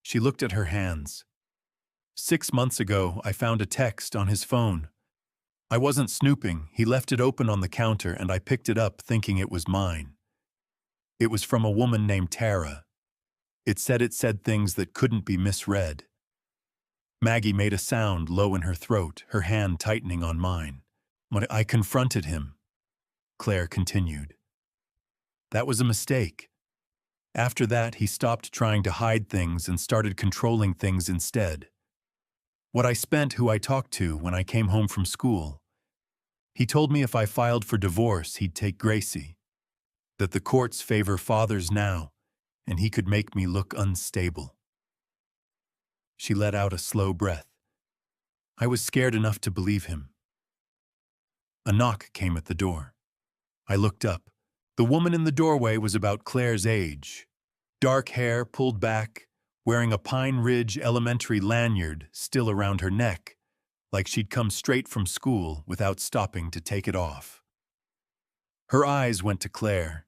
She looked at her hands. 6 months ago, I found a text on his phone. I wasn't snooping. He left it open on the counter, and I picked it up thinking it was mine. It was from a woman named Tara. It said things that couldn't be misread. Maggie made a sound low in her throat, her hand tightening on mine. When I confronted him, Claire continued. That was a mistake. After that, he stopped trying to hide things and started controlling things instead. What I spent, who I talked to when I came home from school. He told me if I filed for divorce, he'd take Gracie. That the courts favor fathers now, and he could make me look unstable. She let out a slow breath. I was scared enough to believe him. A knock came at the door. I looked up. The woman in the doorway was about Claire's age. Dark hair pulled back, wearing a Pine Ridge Elementary lanyard still around her neck, like she'd come straight from school without stopping to take it off. Her eyes went to Claire,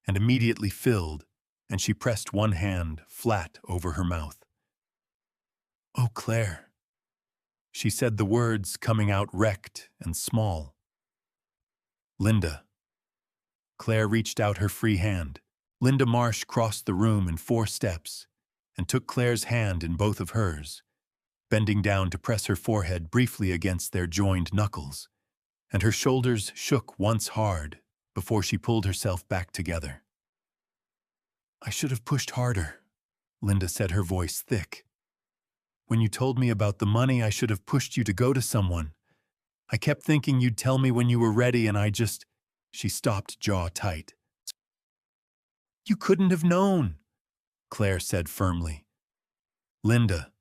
and immediately filled, and she pressed one hand flat over her mouth. "Oh, Claire," She said the words coming out wrecked and small. Linda. Claire reached out her free hand. Linda Marsh crossed the room in 4 steps and took Claire's hand in both of hers, bending down to press her forehead briefly against their joined knuckles, and her shoulders shook once hard before she pulled herself back together. "I should have pushed harder," Linda said, her voice thick. "When you told me about the money, I should have pushed you to go to someone. I kept thinking you'd tell me when you were ready, and I just—" She stopped, jaw tight. "You couldn't have known," Claire said firmly. "Linda,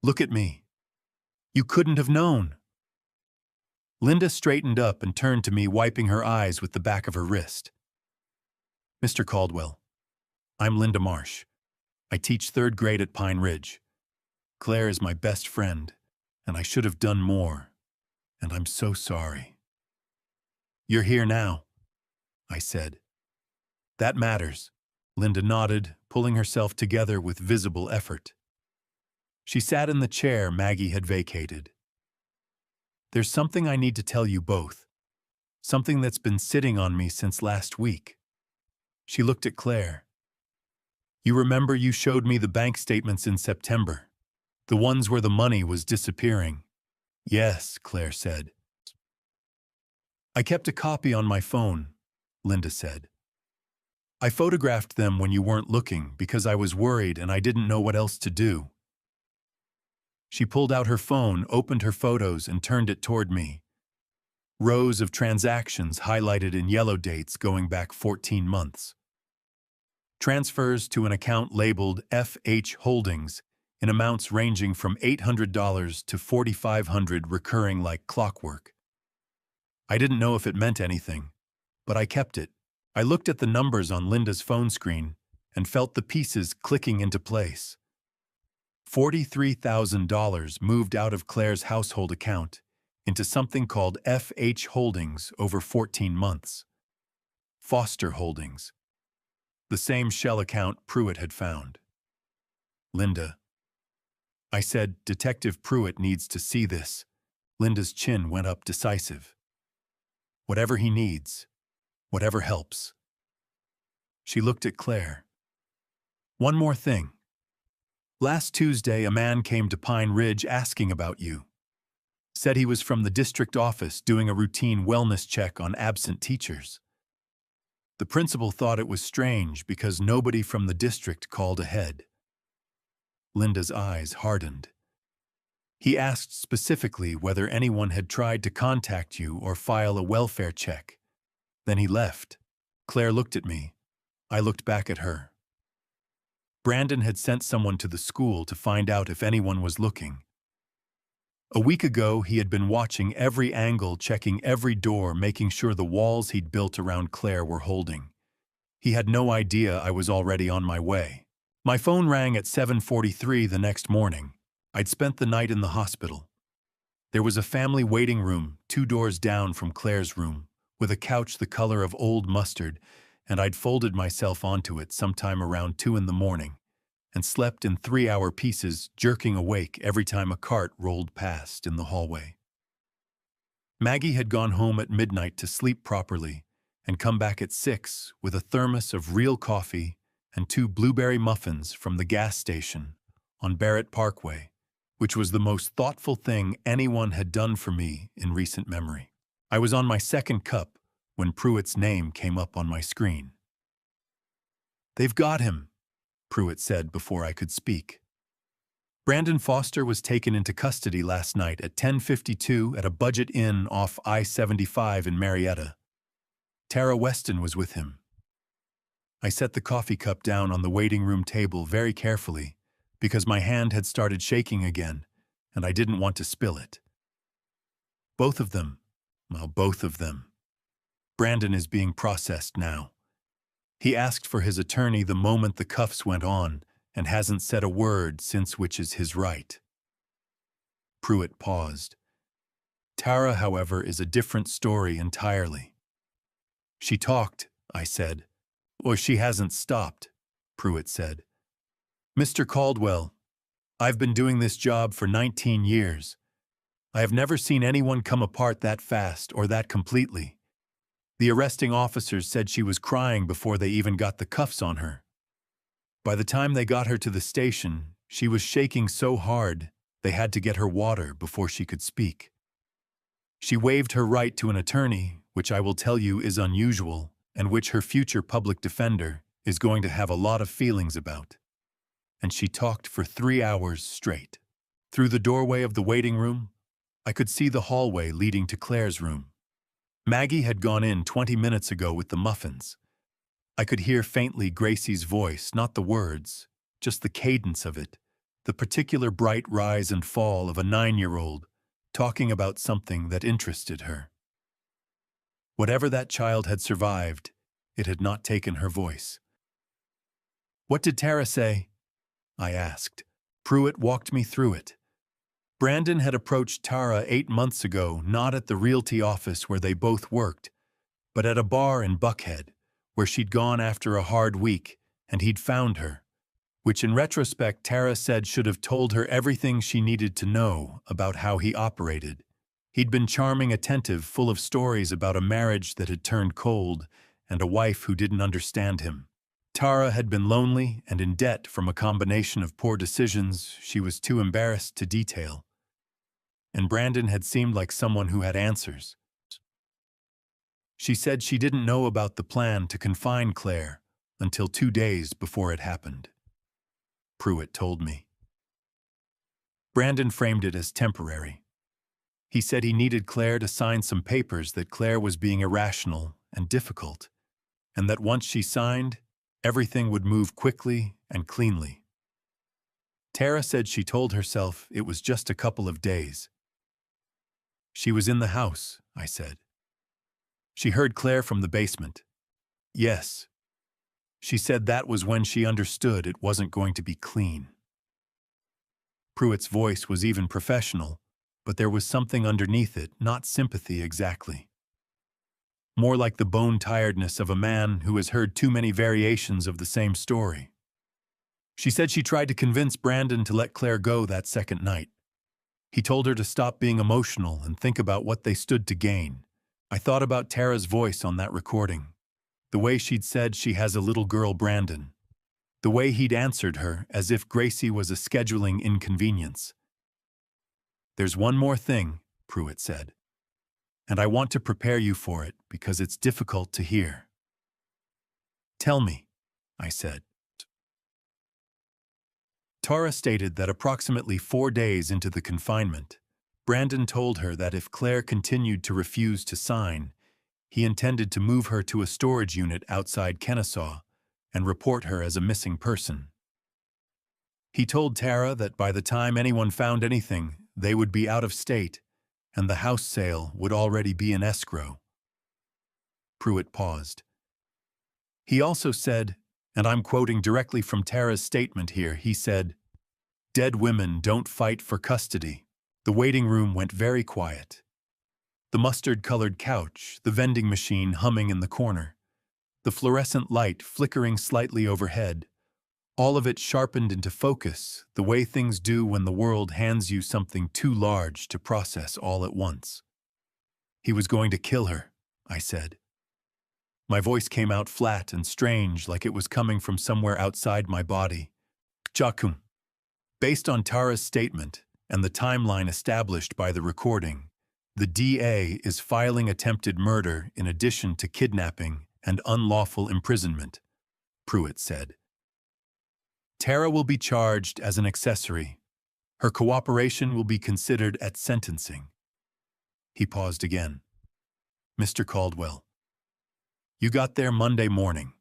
look at me. You couldn't have known." Linda straightened up and turned to me, wiping her eyes with the back of her wrist. "Mr. Caldwell, I'm Linda Marsh. I teach 3rd grade at Pine Ridge. Claire is my best friend, and I should have done more, and I'm so sorry." "You're here now," I said. "That matters." Linda nodded, pulling herself together with visible effort. She sat in the chair Maggie had vacated. "There's something I need to tell you both. Something that's been sitting on me since last week." She looked at Claire. "You remember you showed me the bank statements in September, the ones where the money was disappearing?" "Yes," Claire said. "I kept a copy on my phone," Linda said. "I photographed them when you weren't looking because I was worried and I didn't know what else to do." She pulled out her phone, opened her photos, and turned it toward me. Rows of transactions highlighted in yellow dates going back 14 months. Transfers to an account labeled FH Holdings in amounts ranging from $800 to $4,500, recurring like clockwork. I didn't know if it meant anything, but I kept it. I looked at the numbers on Linda's phone screen and felt the pieces clicking into place. $43,000 moved out of Claire's household account into something called FH Holdings over 14 months. Foster Holdings. The same shell account Pruitt had found. "Linda," I said, "Detective Pruitt needs to see this." Linda's chin went up, decisive. "Whatever he needs. Whatever helps." She looked at Claire. "One more thing. Last Tuesday, a man came to Pine Ridge asking about you. Said he was from the district office doing a routine wellness check on absent teachers. The principal thought it was strange because nobody from the district called ahead." Linda's eyes hardened. "He asked specifically whether anyone had tried to contact you or file a welfare check. Then he left." Claire looked at me. I looked back at her. Brandon had sent someone to the school to find out if anyone was looking. A week ago, he had been watching every angle, checking every door, making sure the walls he'd built around Claire were holding. He had no idea I was already on my way. My phone rang at 7:43 the next morning. I'd spent the night in the hospital. There was a family waiting room 2 doors down from Claire's room, with a couch the color of old mustard, and I'd folded myself onto it sometime around 2 in the morning and slept in 3-hour pieces, jerking awake every time a cart rolled past in the hallway. Maggie had gone home at midnight to sleep properly and come back at 6 with a thermos of real coffee and 2 blueberry muffins from the gas station on Barrett Parkway, which was the most thoughtful thing anyone had done for me in recent memory. I was on my 2nd cup when Pruitt's name came up on my screen. "They've got him," Pruitt said before I could speak. "Brandon Foster was taken into custody last night at 10:52 at a budget inn off I-75 in Marietta. Tara Weston was with him." I set the coffee cup down on the waiting room table very carefully because my hand had started shaking again and I didn't want to spill it. "Both of them. Well, both of them. Brandon is being processed now. He asked for his attorney the moment the cuffs went on and hasn't said a word since, which is his right." Pruitt paused. "Tara, however, is a different story entirely." "She talked," I said. "Or she hasn't stopped," Pruitt said. "Mr. Caldwell, I've been doing this job for 19 years. I have never seen anyone come apart that fast or that completely. The arresting officers said she was crying before they even got the cuffs on her. By the time they got her to the station, she was shaking so hard they had to get her water before she could speak. She waived her right to an attorney, which I will tell you is unusual, and which her future public defender is going to have a lot of feelings about. And she talked for 3 hours straight. Through the doorway of the waiting room, I could see the hallway leading to Claire's room. Maggie had gone in 20 minutes ago with the muffins. I could hear faintly Gracie's voice, not the words, just the cadence of it, the particular bright rise and fall of a 9-year-old talking about something that interested her. Whatever that child had survived, it had not taken her voice. "What did Tara say?" I asked. Pruitt walked me through it. Brandon had approached Tara 8 months ago, not at the realty office where they both worked, but at a bar in Buckhead, where she'd gone after a hard week, and he'd found her, which in retrospect Tara said should have told her everything she needed to know about how he operated. He'd been charming, attentive, full of stories about a marriage that had turned cold and a wife who didn't understand him. Tara had been lonely and in debt from a combination of poor decisions she was too embarrassed to detail. And Brandon had seemed like someone who had answers. She said she didn't know about the plan to confine Claire until 2 days before it happened. Pruitt told me. Brandon framed it as temporary. He said he needed Claire to sign some papers that Claire was being irrational and difficult, and that once she signed, everything would move quickly and cleanly. Tara said she told herself it was just a couple of days. "She was in the house," I said. "She heard Claire from the basement." "Yes." She said that was when she understood it wasn't going to be clean. Pruitt's voice was even professional, but there was something underneath it, not sympathy exactly. More like the bone-tiredness of a man who has heard too many variations of the same story. She said she tried to convince Brandon to let Claire go that second night. He told her to stop being emotional and think about what they stood to gain. I thought about Tara's voice on that recording. The way she'd said she has a little girl, Brandon. The way he'd answered her as if Gracie was a scheduling inconvenience. "There's one more thing," Pruitt said. "And I want to prepare you for it because it's difficult to hear." "Tell me," I said. Tara stated that approximately 4 days into the confinement, Brandon told her that if Claire continued to refuse to sign, he intended to move her to a storage unit outside Kennesaw and report her as a missing person. He told Tara that by the time anyone found anything, they would be out of state, and the house sale would already be in escrow. Pruitt paused. He also said, and I'm quoting directly from Tara's statement here, he said, "Dead women don't fight for custody." The waiting room went very quiet. The mustard-colored couch, the vending machine humming in the corner, the fluorescent light flickering slightly overhead, all of it sharpened into focus, the way things do when the world hands you something too large to process all at once. "He was going to kill her," I said. My voice came out flat and strange, like it was coming from somewhere outside my body. "Jakum." Based on Tara's statement and the timeline established by the recording, the DA is filing attempted murder in addition to kidnapping and unlawful imprisonment, Pruitt said. Tara will be charged as an accessory. Her cooperation will be considered at sentencing. He paused again. "Mr. Caldwell, you got there Monday morning.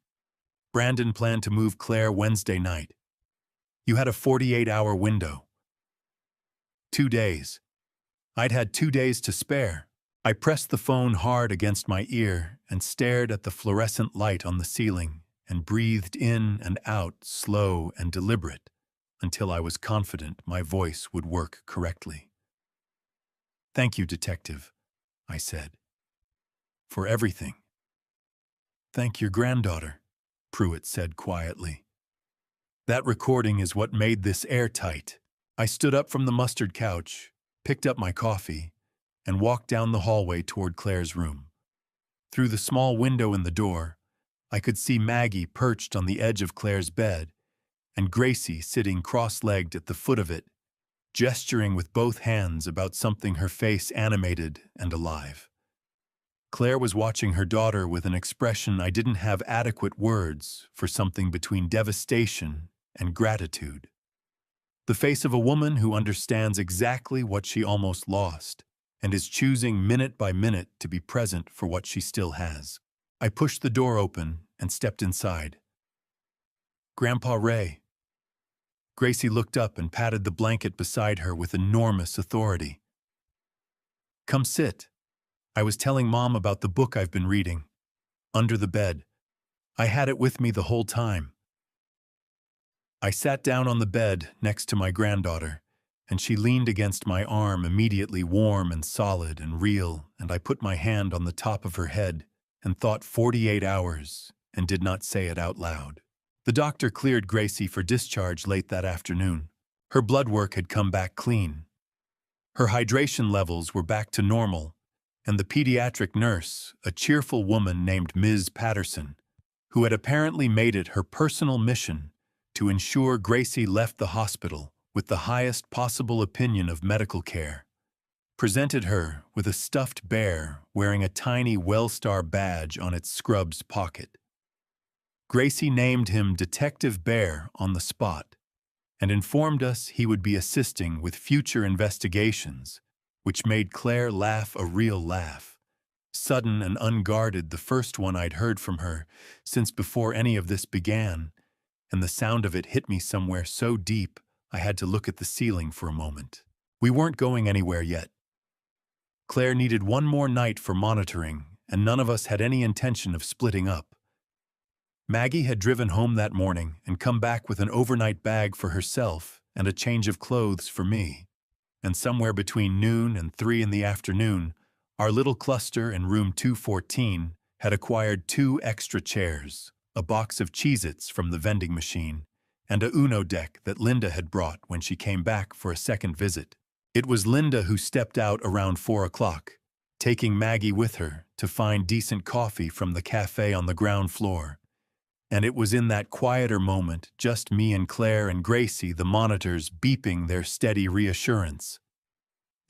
Brandon planned to move Claire Wednesday night. You had a 48-hour window. 2 days. I'd had 2 days to spare. I pressed the phone hard against my ear and stared at the fluorescent light on the ceiling and breathed in and out, slow and deliberate, until I was confident my voice would work correctly. "Thank you, Detective," I said, "for everything." "Thank your granddaughter," Pruitt said quietly. "That recording is what made this airtight." I stood up from the mustard couch, picked up my coffee, and walked down the hallway toward Claire's room. Through the small window in the door, I could see Maggie perched on the edge of Claire's bed and Gracie sitting cross-legged at the foot of it, gesturing with both hands about something, her face animated and alive. Claire was watching her daughter with an expression I didn't have adequate words for, something between devastation and gratitude. The face of a woman who understands exactly what she almost lost and is choosing minute by minute to be present for what she still has. I pushed the door open and stepped inside. "Grandpa Ray." Gracie looked up and patted the blanket beside her with enormous authority. "Come sit. I was telling Mom about the book I've been reading. Under the bed. I had it with me the whole time." I sat down on the bed next to my granddaughter, and she leaned against my arm, immediately warm and solid and real, and I put my hand on the top of her head and thought 48 hours and did not say it out loud. The doctor cleared Gracie for discharge late that afternoon. Her blood work had come back clean. Her hydration levels were back to normal, and the pediatric nurse, a cheerful woman named Ms. Patterson, who had apparently made it her personal mission to ensure Gracie left the hospital with the highest possible opinion of medical care, presented her with a stuffed bear wearing a tiny Wellstar badge on its scrub's pocket. Gracie named him Detective Bear on the spot and informed us he would be assisting with future investigations, which made Claire laugh a real laugh. Sudden and unguarded, the first one I'd heard from her since before any of this began, and the sound of it hit me somewhere so deep I had to look at the ceiling for a moment. We weren't going anywhere yet. Claire needed one more night for monitoring, and none of us had any intention of splitting up. Maggie had driven home that morning and come back with an overnight bag for herself and a change of clothes for me. And somewhere between noon and 3 in the afternoon, our little cluster in room 214 had acquired 2 extra chairs, a box of Cheez-Its from the vending machine, and a Uno deck that Linda had brought when she came back for a second visit. It was Linda who stepped out around 4 o'clock, taking Maggie with her to find decent coffee from the cafe on the ground floor. And it was in that quieter moment, just me and Claire and Gracie, the monitors beeping their steady reassurance.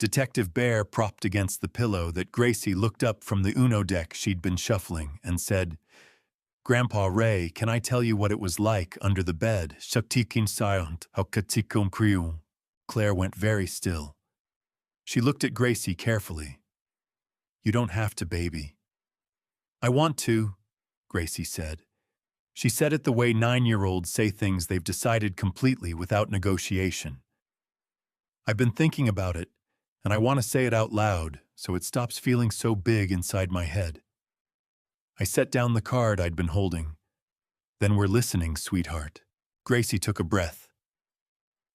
Detective Bear propped against the pillow, that Gracie looked up from the Uno deck she'd been shuffling and said, "Grandpa Ray, can I tell you what it was like under the bed?" Claire went very still. She looked at Gracie carefully. "You don't have to, baby." "I want to," Gracie said. She said it the way 9-year-olds say things they've decided completely without negotiation. "I've been thinking about it, and I want to say it out loud so it stops feeling so big inside my head." I set down the card I'd been holding. "Then we're listening, sweetheart." Gracie took a breath.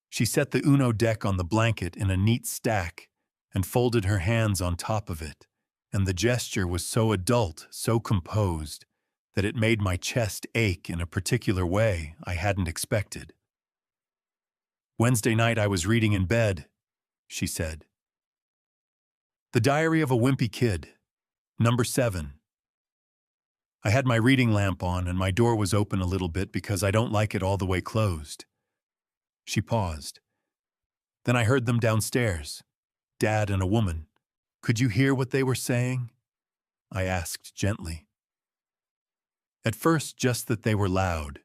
She set the Uno deck on the blanket in a neat stack and folded her hands on top of it, and the gesture was so adult, so composed, that it made my chest ache in a particular way I hadn't expected. "Wednesday night I was reading in bed," she said. "The Diary of a Wimpy Kid, number 7. I had my reading lamp on and my door was open a little bit because I don't like it all the way closed." She paused. "Then I heard them downstairs, Dad and a woman. Could you hear what they were saying?" I asked gently. "At first, just that they were loud.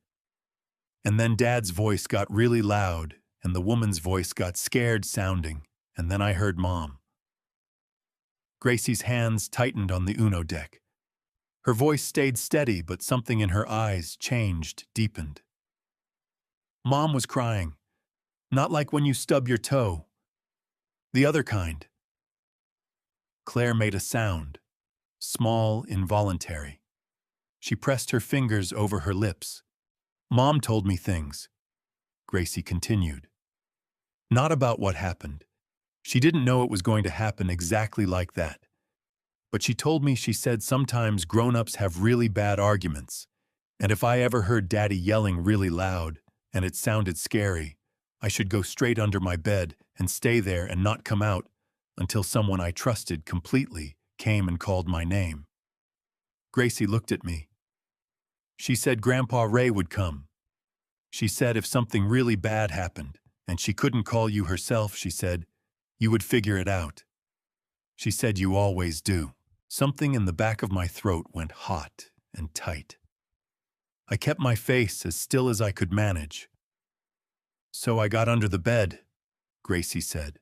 And then Dad's voice got really loud, and the woman's voice got scared sounding, and then I heard Mom." Gracie's hands tightened on the Uno deck. Her voice stayed steady, but something in her eyes changed, deepened. "Mom was crying. Not like when you stub your toe. The other kind." Claire made a sound, small, involuntary. She pressed her fingers over her lips. "Mom told me things," Gracie continued. "Not about what happened. She didn't know it was going to happen exactly like that. But she told me, she said sometimes grown-ups have really bad arguments, and if I ever heard Daddy yelling really loud, and it sounded scary, I should go straight under my bed and stay there and not come out until someone I trusted completely came and called my name. Gracie looked at me. She said Grandpa Ray would come. She said if something really bad happened, and she couldn't call you herself, she said, you would figure it out. She said you always do. Something in the back of my throat went hot and tight. I kept my face as still as I could manage. So I got under the bed, Gracie said.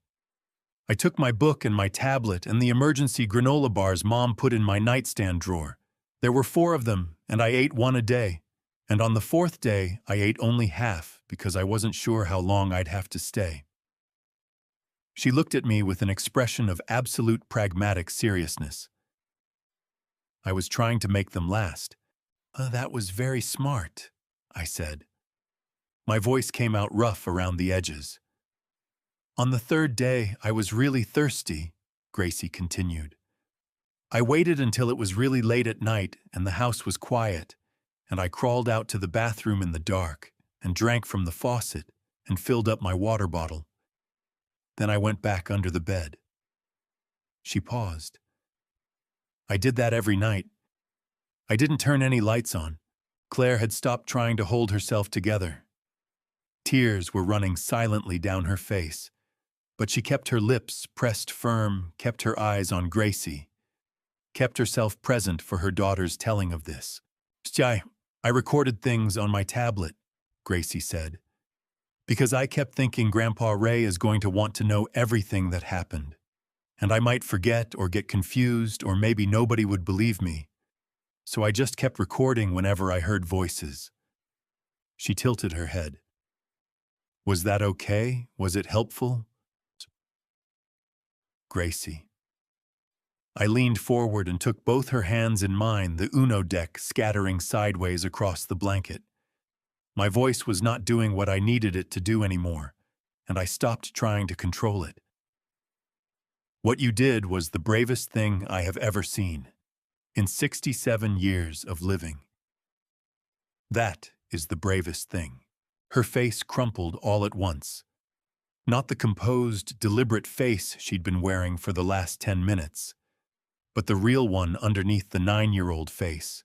I took my book and my tablet and the emergency granola bars Mom put in my nightstand drawer. There were 4 of them, and I ate one a day. And on the 4th day, I ate only half because I wasn't sure how long I'd have to stay. She looked at me with an expression of absolute pragmatic seriousness. I was trying to make them last. That was very smart, I said. My voice came out rough around the edges. On the 3rd day, I was really thirsty, Gracie continued. I waited until it was really late at night and the house was quiet, and I crawled out to the bathroom in the dark and drank from the faucet and filled up my water bottle. Then I went back under the bed. She paused. I did that every night. I didn't turn any lights on. Claire had stopped trying to hold herself together. Tears were running silently down her face, but she kept her lips pressed firm, kept her eyes on Gracie, kept herself present for her daughter's telling of this. I recorded things on my tablet, Gracie said, because I kept thinking Grandpa Ray is going to want to know everything that happened, and I might forget or get confused or maybe nobody would believe me. So I just kept recording whenever I heard voices. She tilted her head. Was that okay? Was it helpful? Gracie. I leaned forward and took both her hands in mine, the Uno deck scattering sideways across the blanket. My voice was not doing what I needed it to do anymore, and I stopped trying to control it. What you did was the bravest thing I have ever seen in 67 years of living. That is the bravest thing. Her face crumpled all at once. Not the composed, deliberate face she'd been wearing for the last 10 minutes, but the real one underneath the 9-year-old face,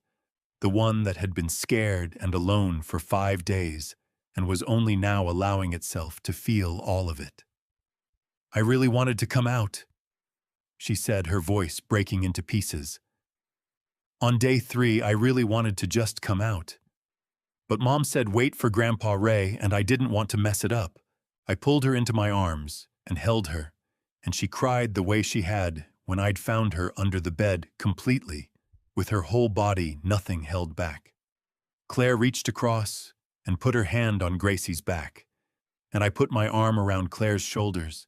the one that had been scared and alone for 5 days and was only now allowing itself to feel all of it. I really wanted to come out, she said, her voice breaking into pieces. On day 3, I really wanted to just come out. But Mom said wait for Grandpa Ray, and I didn't want to mess it up. I pulled her into my arms and held her, and she cried the way she had when I'd found her under the bed completely, with her whole body, nothing held back. Claire reached across and put her hand on Gracie's back, and I put my arm around Claire's shoulders,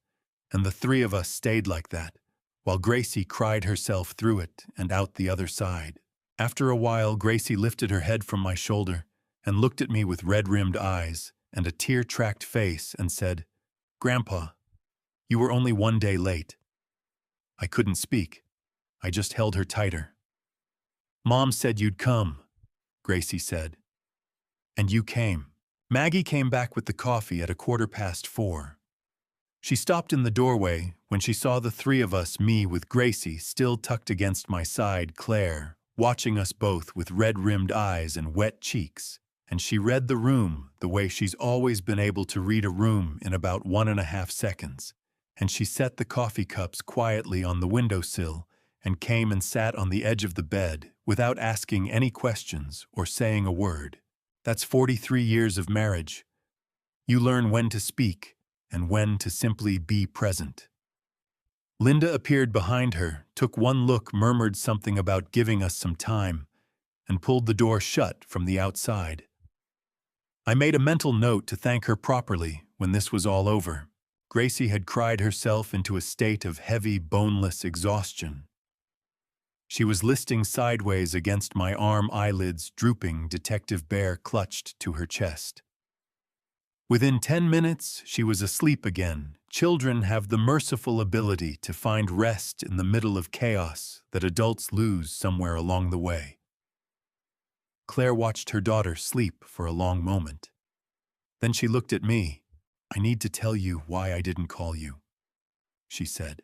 and the 3 of us stayed like that, while Gracie cried herself through it and out the other side. After a while, Gracie lifted her head from my shoulder and looked at me with red-rimmed eyes and a tear-tracked face and said, "Grandpa, you were only 1 day late." I couldn't speak. I just held her tighter. "Mom said you'd come," Gracie said. "And you came." Maggie came back with the coffee at 4:15. She stopped in the doorway when she saw the 3 of us, me with Gracie still tucked against my side, Claire, watching us both with red-rimmed eyes and wet cheeks, and she read the room the way she's always been able to read a room in about 1.5 seconds, and she set the coffee cups quietly on the windowsill and came and sat on the edge of the bed without asking any questions or saying a word. That's 43 years of marriage. You learn when to speak and when to simply be present. Linda appeared behind her, took one look, murmured something about giving us some time, and pulled the door shut from the outside. I made a mental note to thank her properly when this was all over. Gracie had cried herself into a state of heavy, boneless exhaustion. She was listing sideways against my arm, eyelids drooping, Detective Bear clutched to her chest. Within 10 minutes, she was asleep again. Children have the merciful ability to find rest in the middle of chaos that adults lose somewhere along the way. Claire watched her daughter sleep for a long moment. Then she looked at me. "I need to tell you why I didn't call you," she said.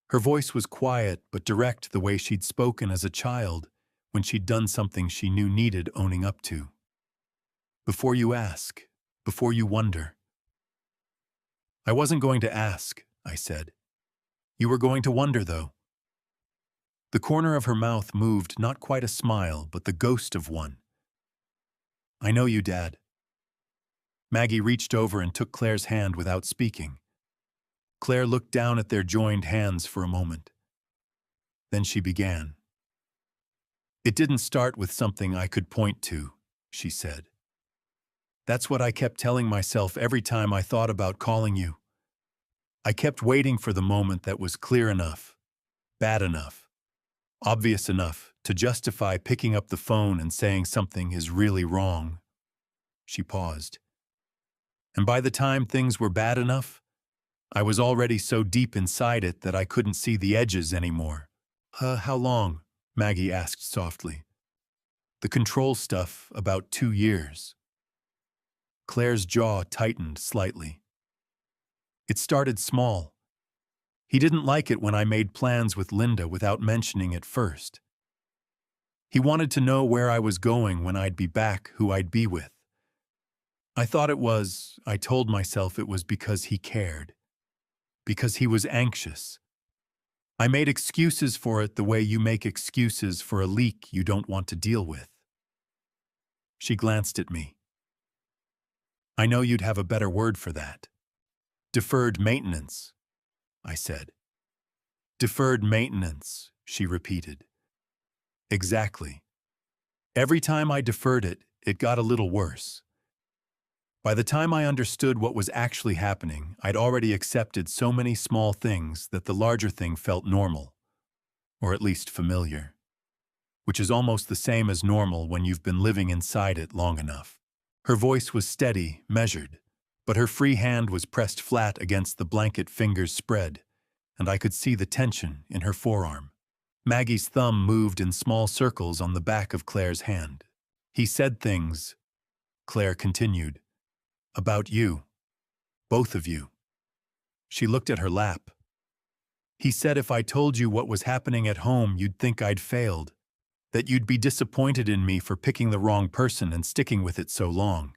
Her voice was quiet but direct, the way she'd spoken as a child when she'd done something she knew needed owning up to. Before you ask, before you wonder. I wasn't going to ask, I said. You were going to wonder, though. The corner of her mouth moved, not quite a smile, but the ghost of one. I know you, Dad. Maggie reached over and took Claire's hand without speaking. Claire looked down at their joined hands for a moment. Then she began. It didn't start with something I could point to, she said. That's what I kept telling myself every time I thought about calling you. I kept waiting for the moment that was clear enough, bad enough, obvious enough to justify picking up the phone and saying something is really wrong. She paused. And by the time things were bad enough, I was already so deep inside it that I couldn't see the edges anymore. How long? Maggie asked softly. The control stuff, about 2 years. Claire's jaw tightened slightly. It started small. He didn't like it when I made plans with Linda without mentioning it first. He wanted to know where I was going when I'd be back, who I'd be with. I told myself it was because he cared. Because he was anxious. I made excuses for it the way you make excuses for a leak you don't want to deal with. She glanced at me. I know you'd have a better word for that. Deferred maintenance, I said. Deferred maintenance, she repeated. Exactly. Every time I deferred it, it got a little worse. By the time I understood what was actually happening, I'd already accepted so many small things that the larger thing felt normal, or at least familiar, which is almost the same as normal when you've been living inside it long enough. Her voice was steady, measured, but her free hand was pressed flat against the blanket fingers spread, and I could see the tension in her forearm. Maggie's thumb moved in small circles on the back of Claire's hand. He said things, Claire continued, about you, both of you. She looked at her lap. He said if I told you what was happening at home, you'd think I'd failed, that you'd be disappointed in me for picking the wrong person and sticking with it so long.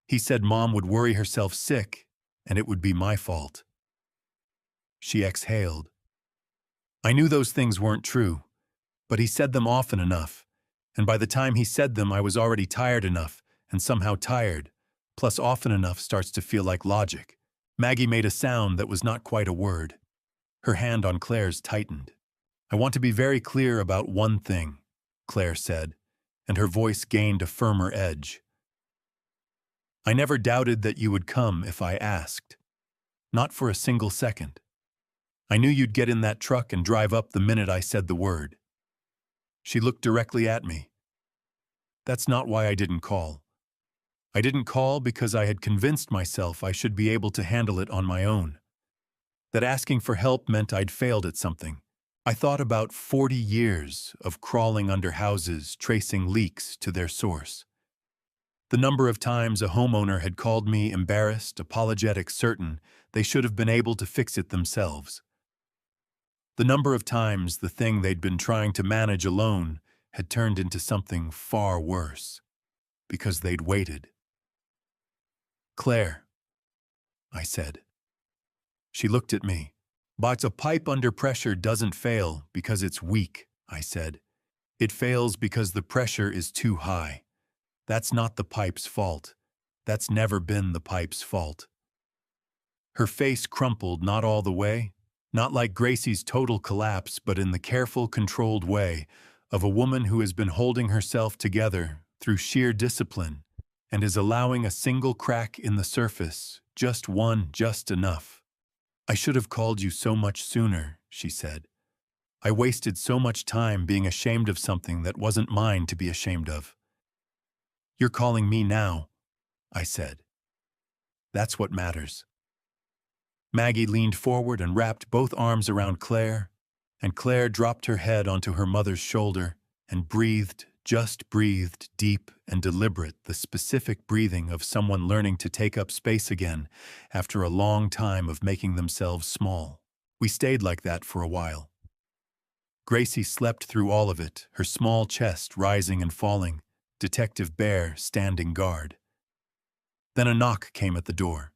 He said Mom would worry herself sick, and it would be my fault. She exhaled. I knew those things weren't true, but he said them often enough, and by the time he said them I was already tired enough, and somehow tired, plus often enough starts to feel like logic. Maggie made a sound that was not quite a word. Her hand on Claire's tightened. I want to be very clear about one thing, Claire said, and her voice gained a firmer edge. I never doubted that you would come if I asked. Not for a single second. I knew you'd get in that truck and drive up the minute I said the word. She looked directly at me. That's not why I didn't call. I didn't call because I had convinced myself I should be able to handle it on my own. That asking for help meant I'd failed at something. I thought about 40 years of crawling under houses, tracing leaks to their source. The number of times a homeowner had called me embarrassed, apologetic, certain they should have been able to fix it themselves. The number of times the thing they'd been trying to manage alone had turned into something far worse, because they'd waited. Claire, I said. She looked at me. But a pipe under pressure doesn't fail because it's weak, I said. It fails because the pressure is too high. That's not the pipe's fault. That's never been the pipe's fault. Her face crumpled, not all the way, not like Gracie's total collapse, but in the careful, controlled way of a woman who has been holding herself together through sheer discipline and is allowing a single crack in the surface, just one, just enough. I should have called you so much sooner, she said. I wasted so much time being ashamed of something that wasn't mine to be ashamed of. You're calling me now, I said. That's what matters. Maggie leaned forward and wrapped both arms around Claire, and Claire dropped her head onto her mother's shoulder and breathed, just breathed, deep and deliberate, the specific breathing of someone learning to take up space again after a long time of making themselves small. We stayed like that for a while. Gracie slept through all of it, her small chest rising and falling, Detective Bear standing guard. Then a knock came at the door.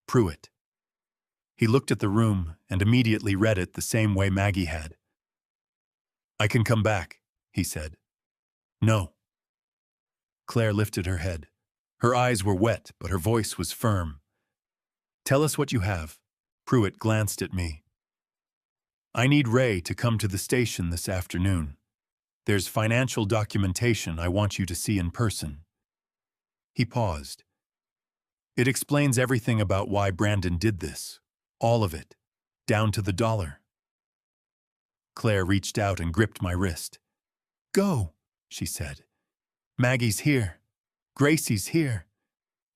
Pruitt. He looked at the room and immediately read it the same way Maggie had. "I can come back," he said. "No." Claire lifted her head. Her eyes were wet, but her voice was firm. "Tell us what you have." Pruitt glanced at me. "I need Ray to come to the station this afternoon. There's financial documentation I want you to see in person." He paused. "It explains everything about why Brandon did this. All of it. Down to the dollar." Claire reached out and gripped my wrist. "Go," she said. "Maggie's here. Gracie's here.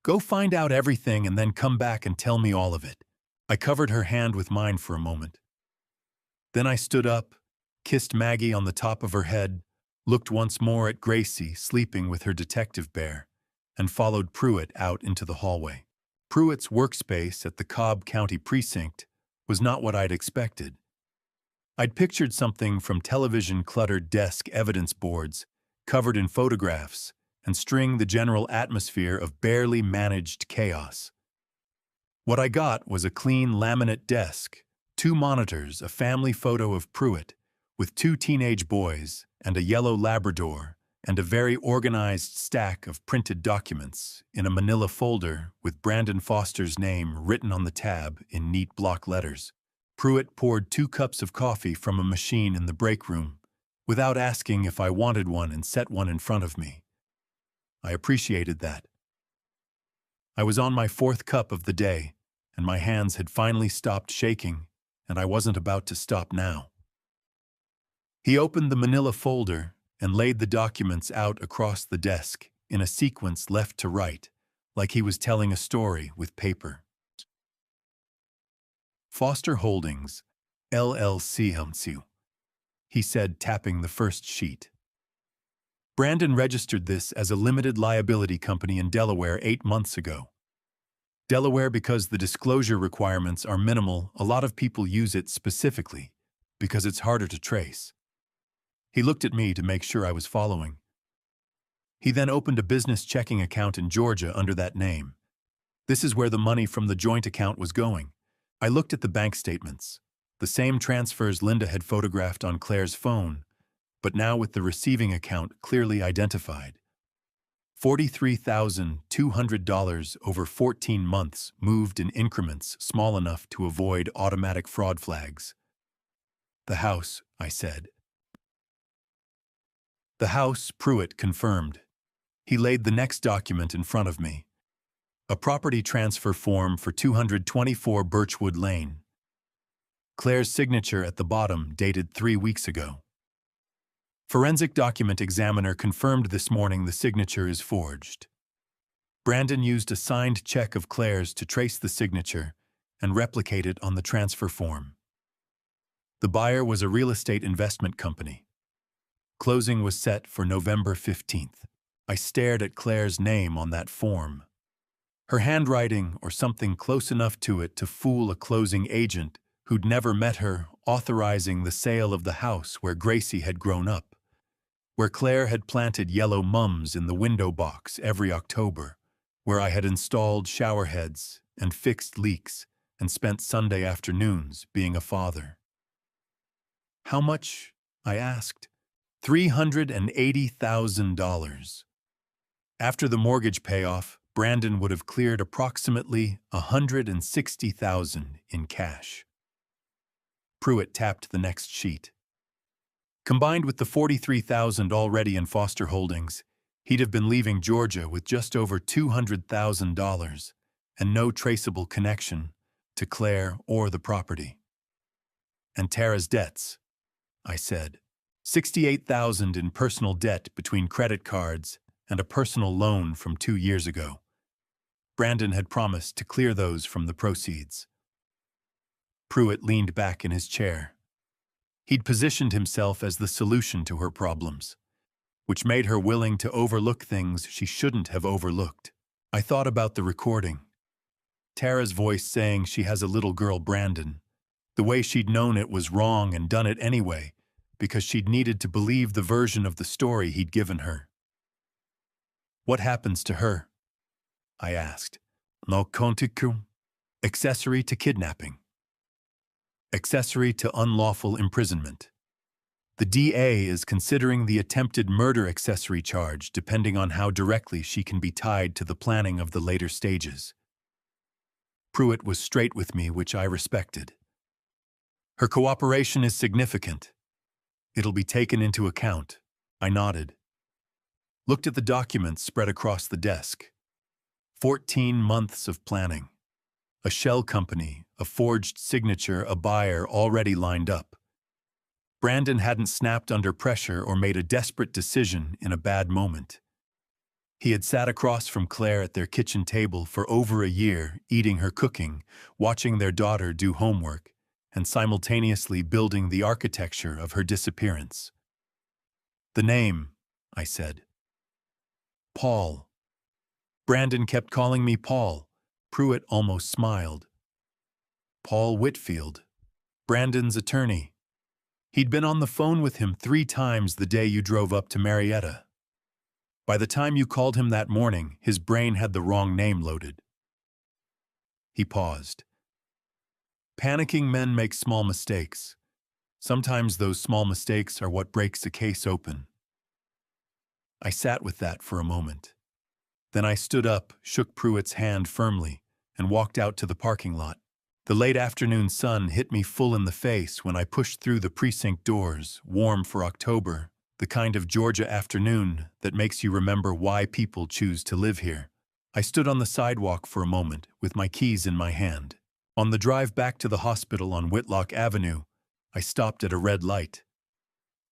Go find out everything and then come back and tell me all of it." I covered her hand with mine for a moment. Then I stood up, kissed Maggie on the top of her head, looked once more at Gracie sleeping with her detective bear, and followed Pruitt out into the hallway. Pruitt's workspace at the Cobb County Precinct was not what I'd expected. I'd pictured something from television-cluttered desk evidence boards, covered in photographs, and string the general atmosphere of barely managed chaos. What I got was a clean laminate desk, 2 monitors, a family photo of Pruitt, with 2 teenage boys and a yellow Labrador, and a very organized stack of printed documents in a manila folder with Brandon Foster's name written on the tab in neat block letters. Pruitt poured 2 cups of coffee from a machine in the break room, without asking if I wanted one, and set one in front of me. I appreciated that. I was on my 4th cup of the day, and my hands had finally stopped shaking, and I wasn't about to stop now. He opened the manila folder and laid the documents out across the desk in a sequence left to right, like he was telling a story with paper. "Foster Holdings, LLC," he said, tapping the first sheet. "Brandon registered this as a limited liability company in Delaware 8 months ago. Delaware, because the disclosure requirements are minimal, a lot of people use it specifically because it's harder to trace." He looked at me to make sure I was following. He then opened a business checking account in Georgia under that name. This is where the money from the joint account was going. I looked at the bank statements, the same transfers Linda had photographed on Claire's phone, but now with the receiving account clearly identified. $43,200 over 14 months, moved in increments small enough to avoid automatic fraud flags. "The house," I said. "The house," Pruitt confirmed. He laid the next document in front of me. A property transfer form for 224 Birchwood Lane. Claire's signature at the bottom, dated 3 weeks ago. "Forensic document examiner confirmed this morning the signature is forged." Brandon used a signed check of Claire's to trace the signature and replicate it on the transfer form. The buyer was a real estate investment company. Closing was set for November 15th. I stared at Claire's name on that form. Her handwriting, or something close enough to it to fool a closing agent who'd never met her, authorizing the sale of the house where Gracie had grown up, where Claire had planted yellow mums in the window box every October, where I had installed shower heads and fixed leaks and spent Sunday afternoons being a father. "How much?" I asked. $380,000. After the mortgage payoff, Brandon would have cleared approximately $160,000 in cash. Pruitt tapped the next sheet. Combined with the $43,000 already in Foster Holdings, he'd have been leaving Georgia with just over $200,000 and no traceable connection to Claire or the property. "And Tara's debts," I said. $68,000 in personal debt between credit cards and a personal loan from 2 years ago. Brandon had promised to clear those from the proceeds. Pruitt leaned back in his chair. He'd positioned himself as the solution to her problems, which made her willing to overlook things she shouldn't have overlooked. I thought about the recording. Tara's voice saying she has a little girl, Brandon, The way she'd known it was wrong and done it anyway, because she'd needed to believe the version of the story he'd given her. What happens to her? I asked. No conticum. Accessory to kidnapping. Accessory to unlawful imprisonment. The DA is considering the attempted murder accessory charge depending on how directly she can be tied to the planning of the later stages. Pruitt was straight with me, which I respected. Her cooperation is significant. It'll be taken into account. I nodded. Looked at the documents spread across the desk. 14 months of planning. A shell company, a forged signature, a buyer already lined up. Brandon hadn't snapped under pressure or made a desperate decision in a bad moment. He had sat across from Claire at their kitchen table for over a year, eating her cooking, watching their daughter do homework, and simultaneously building the architecture of her disappearance. The name, I said. Paul. Brandon kept calling me Paul. Pruitt almost smiled. Paul Whitfield, Brandon's attorney. He'd been on the phone with him 3 times the day you drove up to Marietta. By the time you called him that morning, his brain had the wrong name loaded. He paused. Panicking men make small mistakes. Sometimes those small mistakes are what breaks a case open. I sat with that for a moment. Then I stood up, shook Pruitt's hand firmly, and walked out to the parking lot. The late afternoon sun hit me full in the face when I pushed through the precinct doors, warm for October, the kind of Georgia afternoon that makes you remember why people choose to live here. I stood on the sidewalk for a moment with my keys in my hand. On the drive back to the hospital on Whitlock Avenue, I stopped at a red light.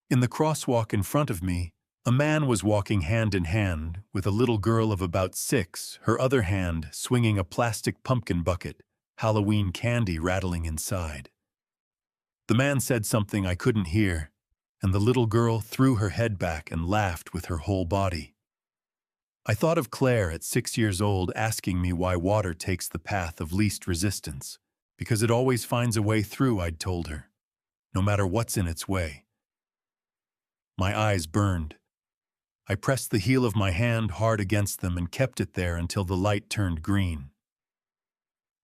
In the crosswalk in front of me, a man was walking hand in hand with a little girl of about 6, her other hand swinging a plastic pumpkin bucket, Halloween candy rattling inside. The man said something I couldn't hear, and the little girl threw her head back and laughed with her whole body. I thought of Claire at 6 years old asking me why water takes the path of least resistance, because it always finds a way through, I'd told her, no matter what's in its way. My eyes burned. I pressed the heel of my hand hard against them and kept it there until the light turned green.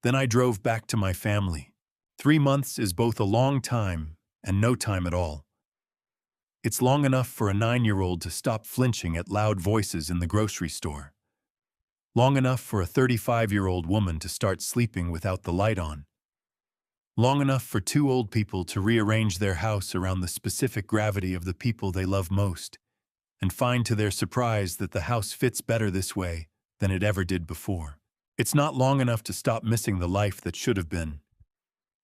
Then I drove back to my family. 3 months is both a long time and no time at all. It's long enough for a 9-year-old to stop flinching at loud voices in the grocery store. Long enough for a 35-year-old woman to start sleeping without the light on. Long enough for 2 old people to rearrange their house around the specific gravity of the people they love most, and find to their surprise that the house fits better this way than it ever did before. It's not long enough to stop missing the life that should have been,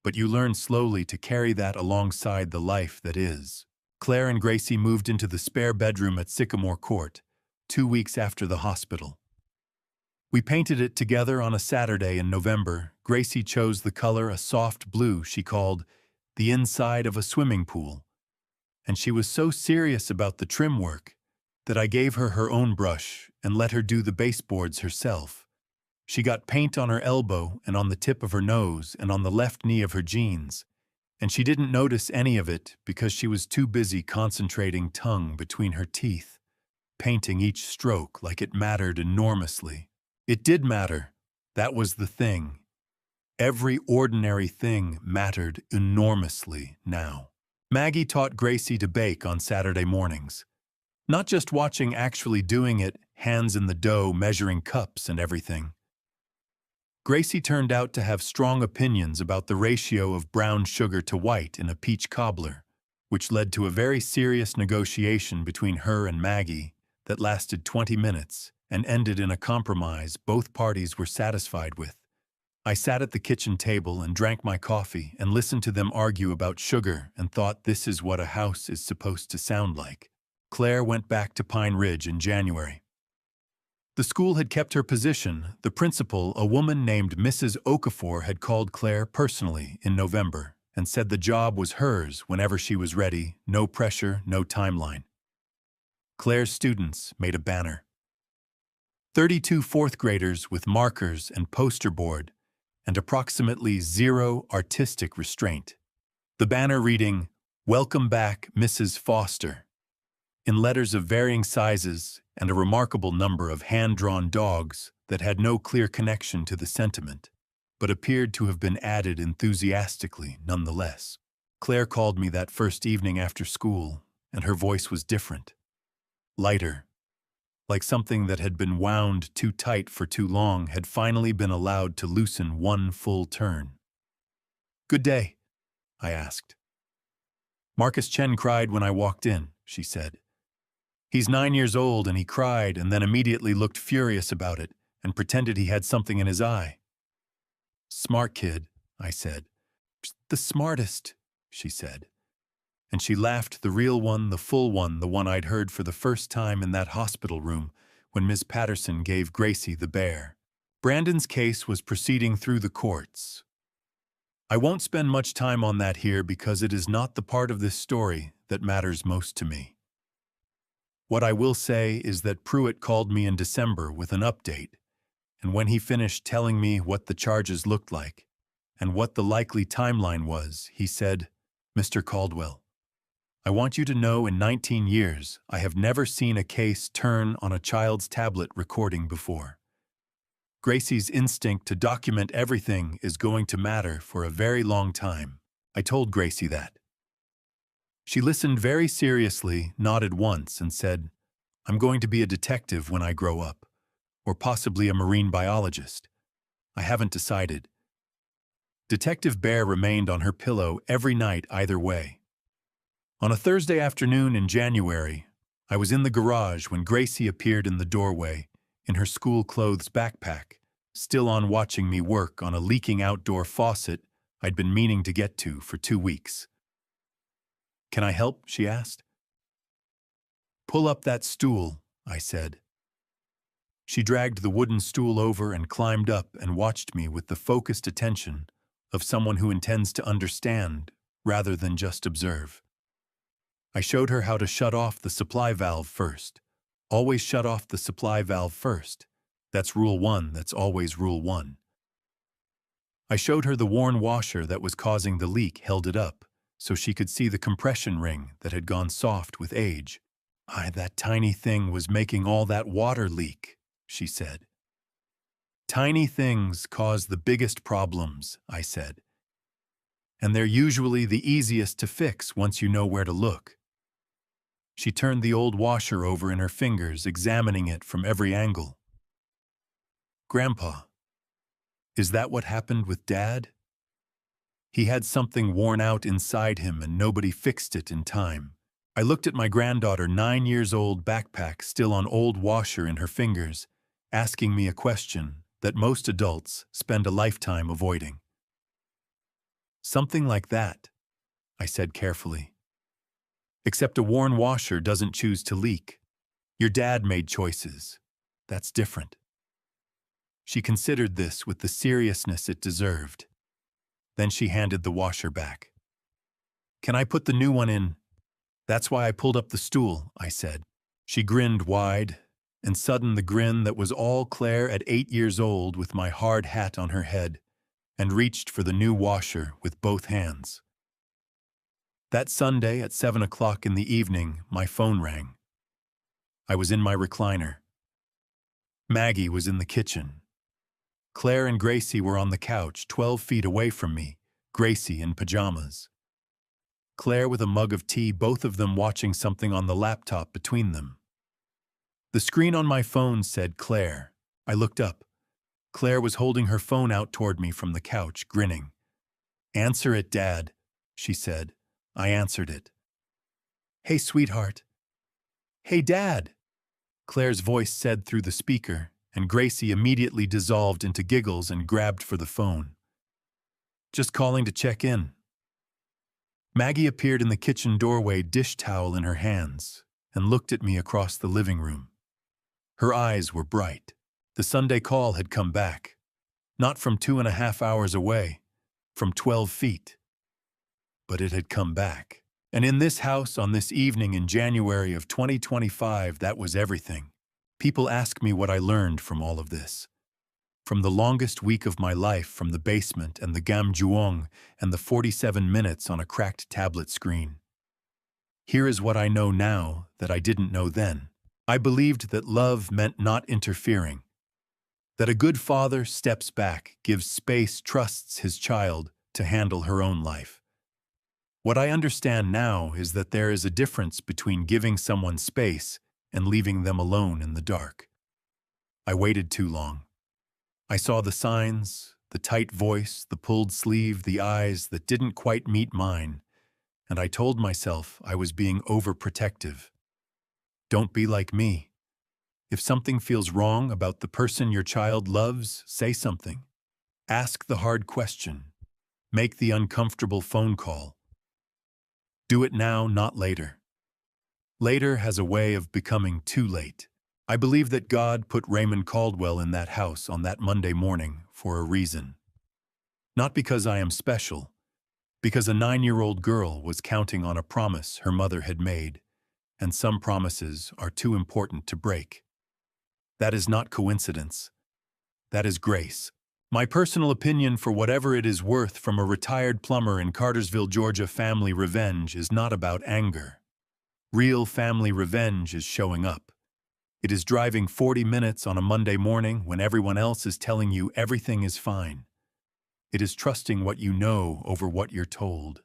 but you learn slowly to carry that alongside the life that is. Claire and Gracie moved into the spare bedroom at Sycamore Court, 2 weeks after the hospital. We painted it together on a Saturday in November. Gracie chose the color a soft blue she called the inside of a swimming pool, and she was so serious about the trim work that I gave her her own brush and let her do the baseboards herself. She got paint on her elbow and on the tip of her nose and on the left knee of her jeans, and she didn't notice any of it because she was too busy concentrating tongue between her teeth, painting each stroke like it mattered enormously. It did matter. That was the thing. Every ordinary thing mattered enormously now. Maggie taught Gracie to bake on Saturday mornings. Not just watching, actually doing it, hands in the dough, measuring cups and everything. Gracie turned out to have strong opinions about the ratio of brown sugar to white in a peach cobbler, which led to a very serious negotiation between her and Maggie that lasted 20 minutes and ended in a compromise both parties were satisfied with. I sat at the kitchen table and drank my coffee and listened to them argue about sugar and thought, this is what a house is supposed to sound like. Claire went back to Pine Ridge in January. The school had kept her position. The principal, a woman named Mrs. Okafor, had called Claire personally in November and said the job was hers whenever she was ready, no pressure, no timeline. Claire's students made a banner. 32 fourth graders with markers and poster board, and approximately 0 artistic restraint. The banner reading, "Welcome back, Mrs. Foster," in letters of varying sizes and a remarkable number of hand-drawn dogs that had no clear connection to the sentiment, but appeared to have been added enthusiastically nonetheless. Claire called me that first evening after school, and her voice was different, lighter, like something that had been wound too tight for too long had finally been allowed to loosen one full turn. "Good day," I asked. "Marcus Chen cried when I walked in," she said. "He's 9 years old and he cried and then immediately looked furious about it and pretended he had something in his eye." "Smart kid," I said. "The smartest," she said. And she laughed, the real one, the full one, the one I'd heard for the first time in that hospital room when Miss Patterson gave Gracie the bear. Brandon's case was proceeding through the courts. I won't spend much time on that here because it is not the part of this story that matters most to me. What I will say is that Pruitt called me in December with an update, and when he finished telling me what the charges looked like and what the likely timeline was, he said, "Mr. Caldwell, I want you to know in 19 years I have never seen a case turn on a child's tablet recording before. Gracie's instinct to document everything is going to matter for a very long time." I told Gracie that. She listened very seriously, nodded once, and said, "I'm going to be a detective when I grow up, or possibly a marine biologist. I haven't decided." Detective Bear remained on her pillow every night either way. On a Thursday afternoon in January, I was in the garage when Gracie appeared in the doorway in her school clothes backpack, still on watching me work on a leaking outdoor faucet I'd been meaning to get to for 2 weeks. "Can I help?" she asked. "Pull up that stool," I said. She dragged the wooden stool over and climbed up and watched me with the focused attention of someone who intends to understand rather than just observe. I showed her how to shut off the supply valve first. Always shut off the supply valve first. That's rule 1, that's always rule 1. I showed her the worn washer that was causing the leak, held it up, so she could see the compression ring that had gone soft with age. That tiny thing was making all that water leak," she said. "Tiny things cause the biggest problems," I said. "And they're usually the easiest to fix once you know where to look." She turned the old washer over in her fingers, examining it from every angle. "Grandpa, is that what happened with Dad? He had something worn out inside him and nobody fixed it in time." I looked at my granddaughter, 9 years old, backpack still on old washer in her fingers, asking me a question that most adults spend a lifetime avoiding. "Something like that," I said carefully. "Except a worn washer doesn't choose to leak. Your dad made choices. That's different." She considered this with the seriousness it deserved. Then she handed the washer back. "Can I put the new one in?" "That's why I pulled up the stool," I said. She grinned wide, and sudden the grin that was all Claire at 8 years old with my hard hat on her head, and reached for the new washer with both hands. That Sunday at 7 o'clock in the evening, my phone rang. I was in my recliner. Maggie was in the kitchen. Claire and Gracie were on the couch 12 feet away from me, Gracie in pajamas. Claire with a mug of tea, both of them watching something on the laptop between them. The screen on my phone said Claire. I looked up. Claire was holding her phone out toward me from the couch, grinning. "Answer it, Dad," she said. I answered it. "Hey, sweetheart." "Hey, Dad," Claire's voice said through the speaker, and Gracie immediately dissolved into giggles and grabbed for the phone. "Just calling to check in." Maggie appeared in the kitchen doorway, dish towel in her hands, and looked at me across the living room. Her eyes were bright. The Sunday call had come back. Not from 2.5 hours away, from 12 feet. But it had come back. And in this house on this evening in January of 2025, that was everything. People ask me what I learned from all of this. From the longest week of my life from the basement and the gamjuong and the 47 minutes on a cracked tablet screen. Here is what I know now that I didn't know then. I believed that love meant not interfering, that a good father steps back, gives space, trusts his child to handle her own life. What I understand now is that there is a difference between giving someone space and leaving them alone in the dark. I waited too long. I saw the signs, the tight voice, the pulled sleeve, the eyes that didn't quite meet mine, and I told myself I was being overprotective. Don't be like me. If something feels wrong about the person your child loves, say something. Ask the hard question. Make the uncomfortable phone call. Do it now, not later. Later has a way of becoming too late. I believe that God put Raymond Caldwell in that house on that Monday morning for a reason. Not because I am special, because a 9-year-old girl was counting on a promise her mother had made, and some promises are too important to break. That is not coincidence. That is grace. My personal opinion, for whatever it is worth, from a retired plumber in Cartersville, Georgia, family revenge is not about anger. Real family revenge is showing up. It is driving 40 minutes on a Monday morning when everyone else is telling you everything is fine. It is trusting what you know over what you're told.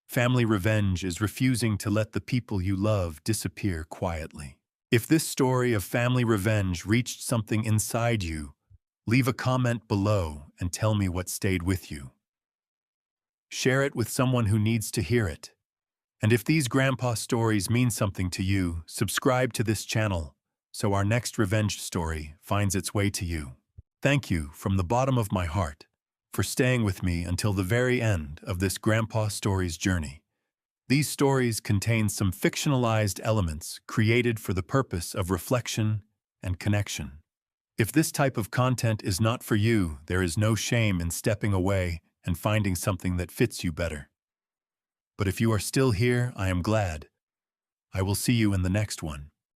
Family revenge is refusing to let the people you love disappear quietly. If this story of family revenge reached something inside you, leave a comment below and tell me what stayed with you. Share it with someone who needs to hear it. And if these grandpa stories mean something to you, subscribe to this channel so our next revenge story finds its way to you. Thank you from the bottom of my heart for staying with me until the very end of this grandpa stories journey. These stories contain some fictionalized elements created for the purpose of reflection and connection. If this type of content is not for you, there is no shame in stepping away and finding something that fits you better. But if you are still here, I am glad. I will see you in the next one.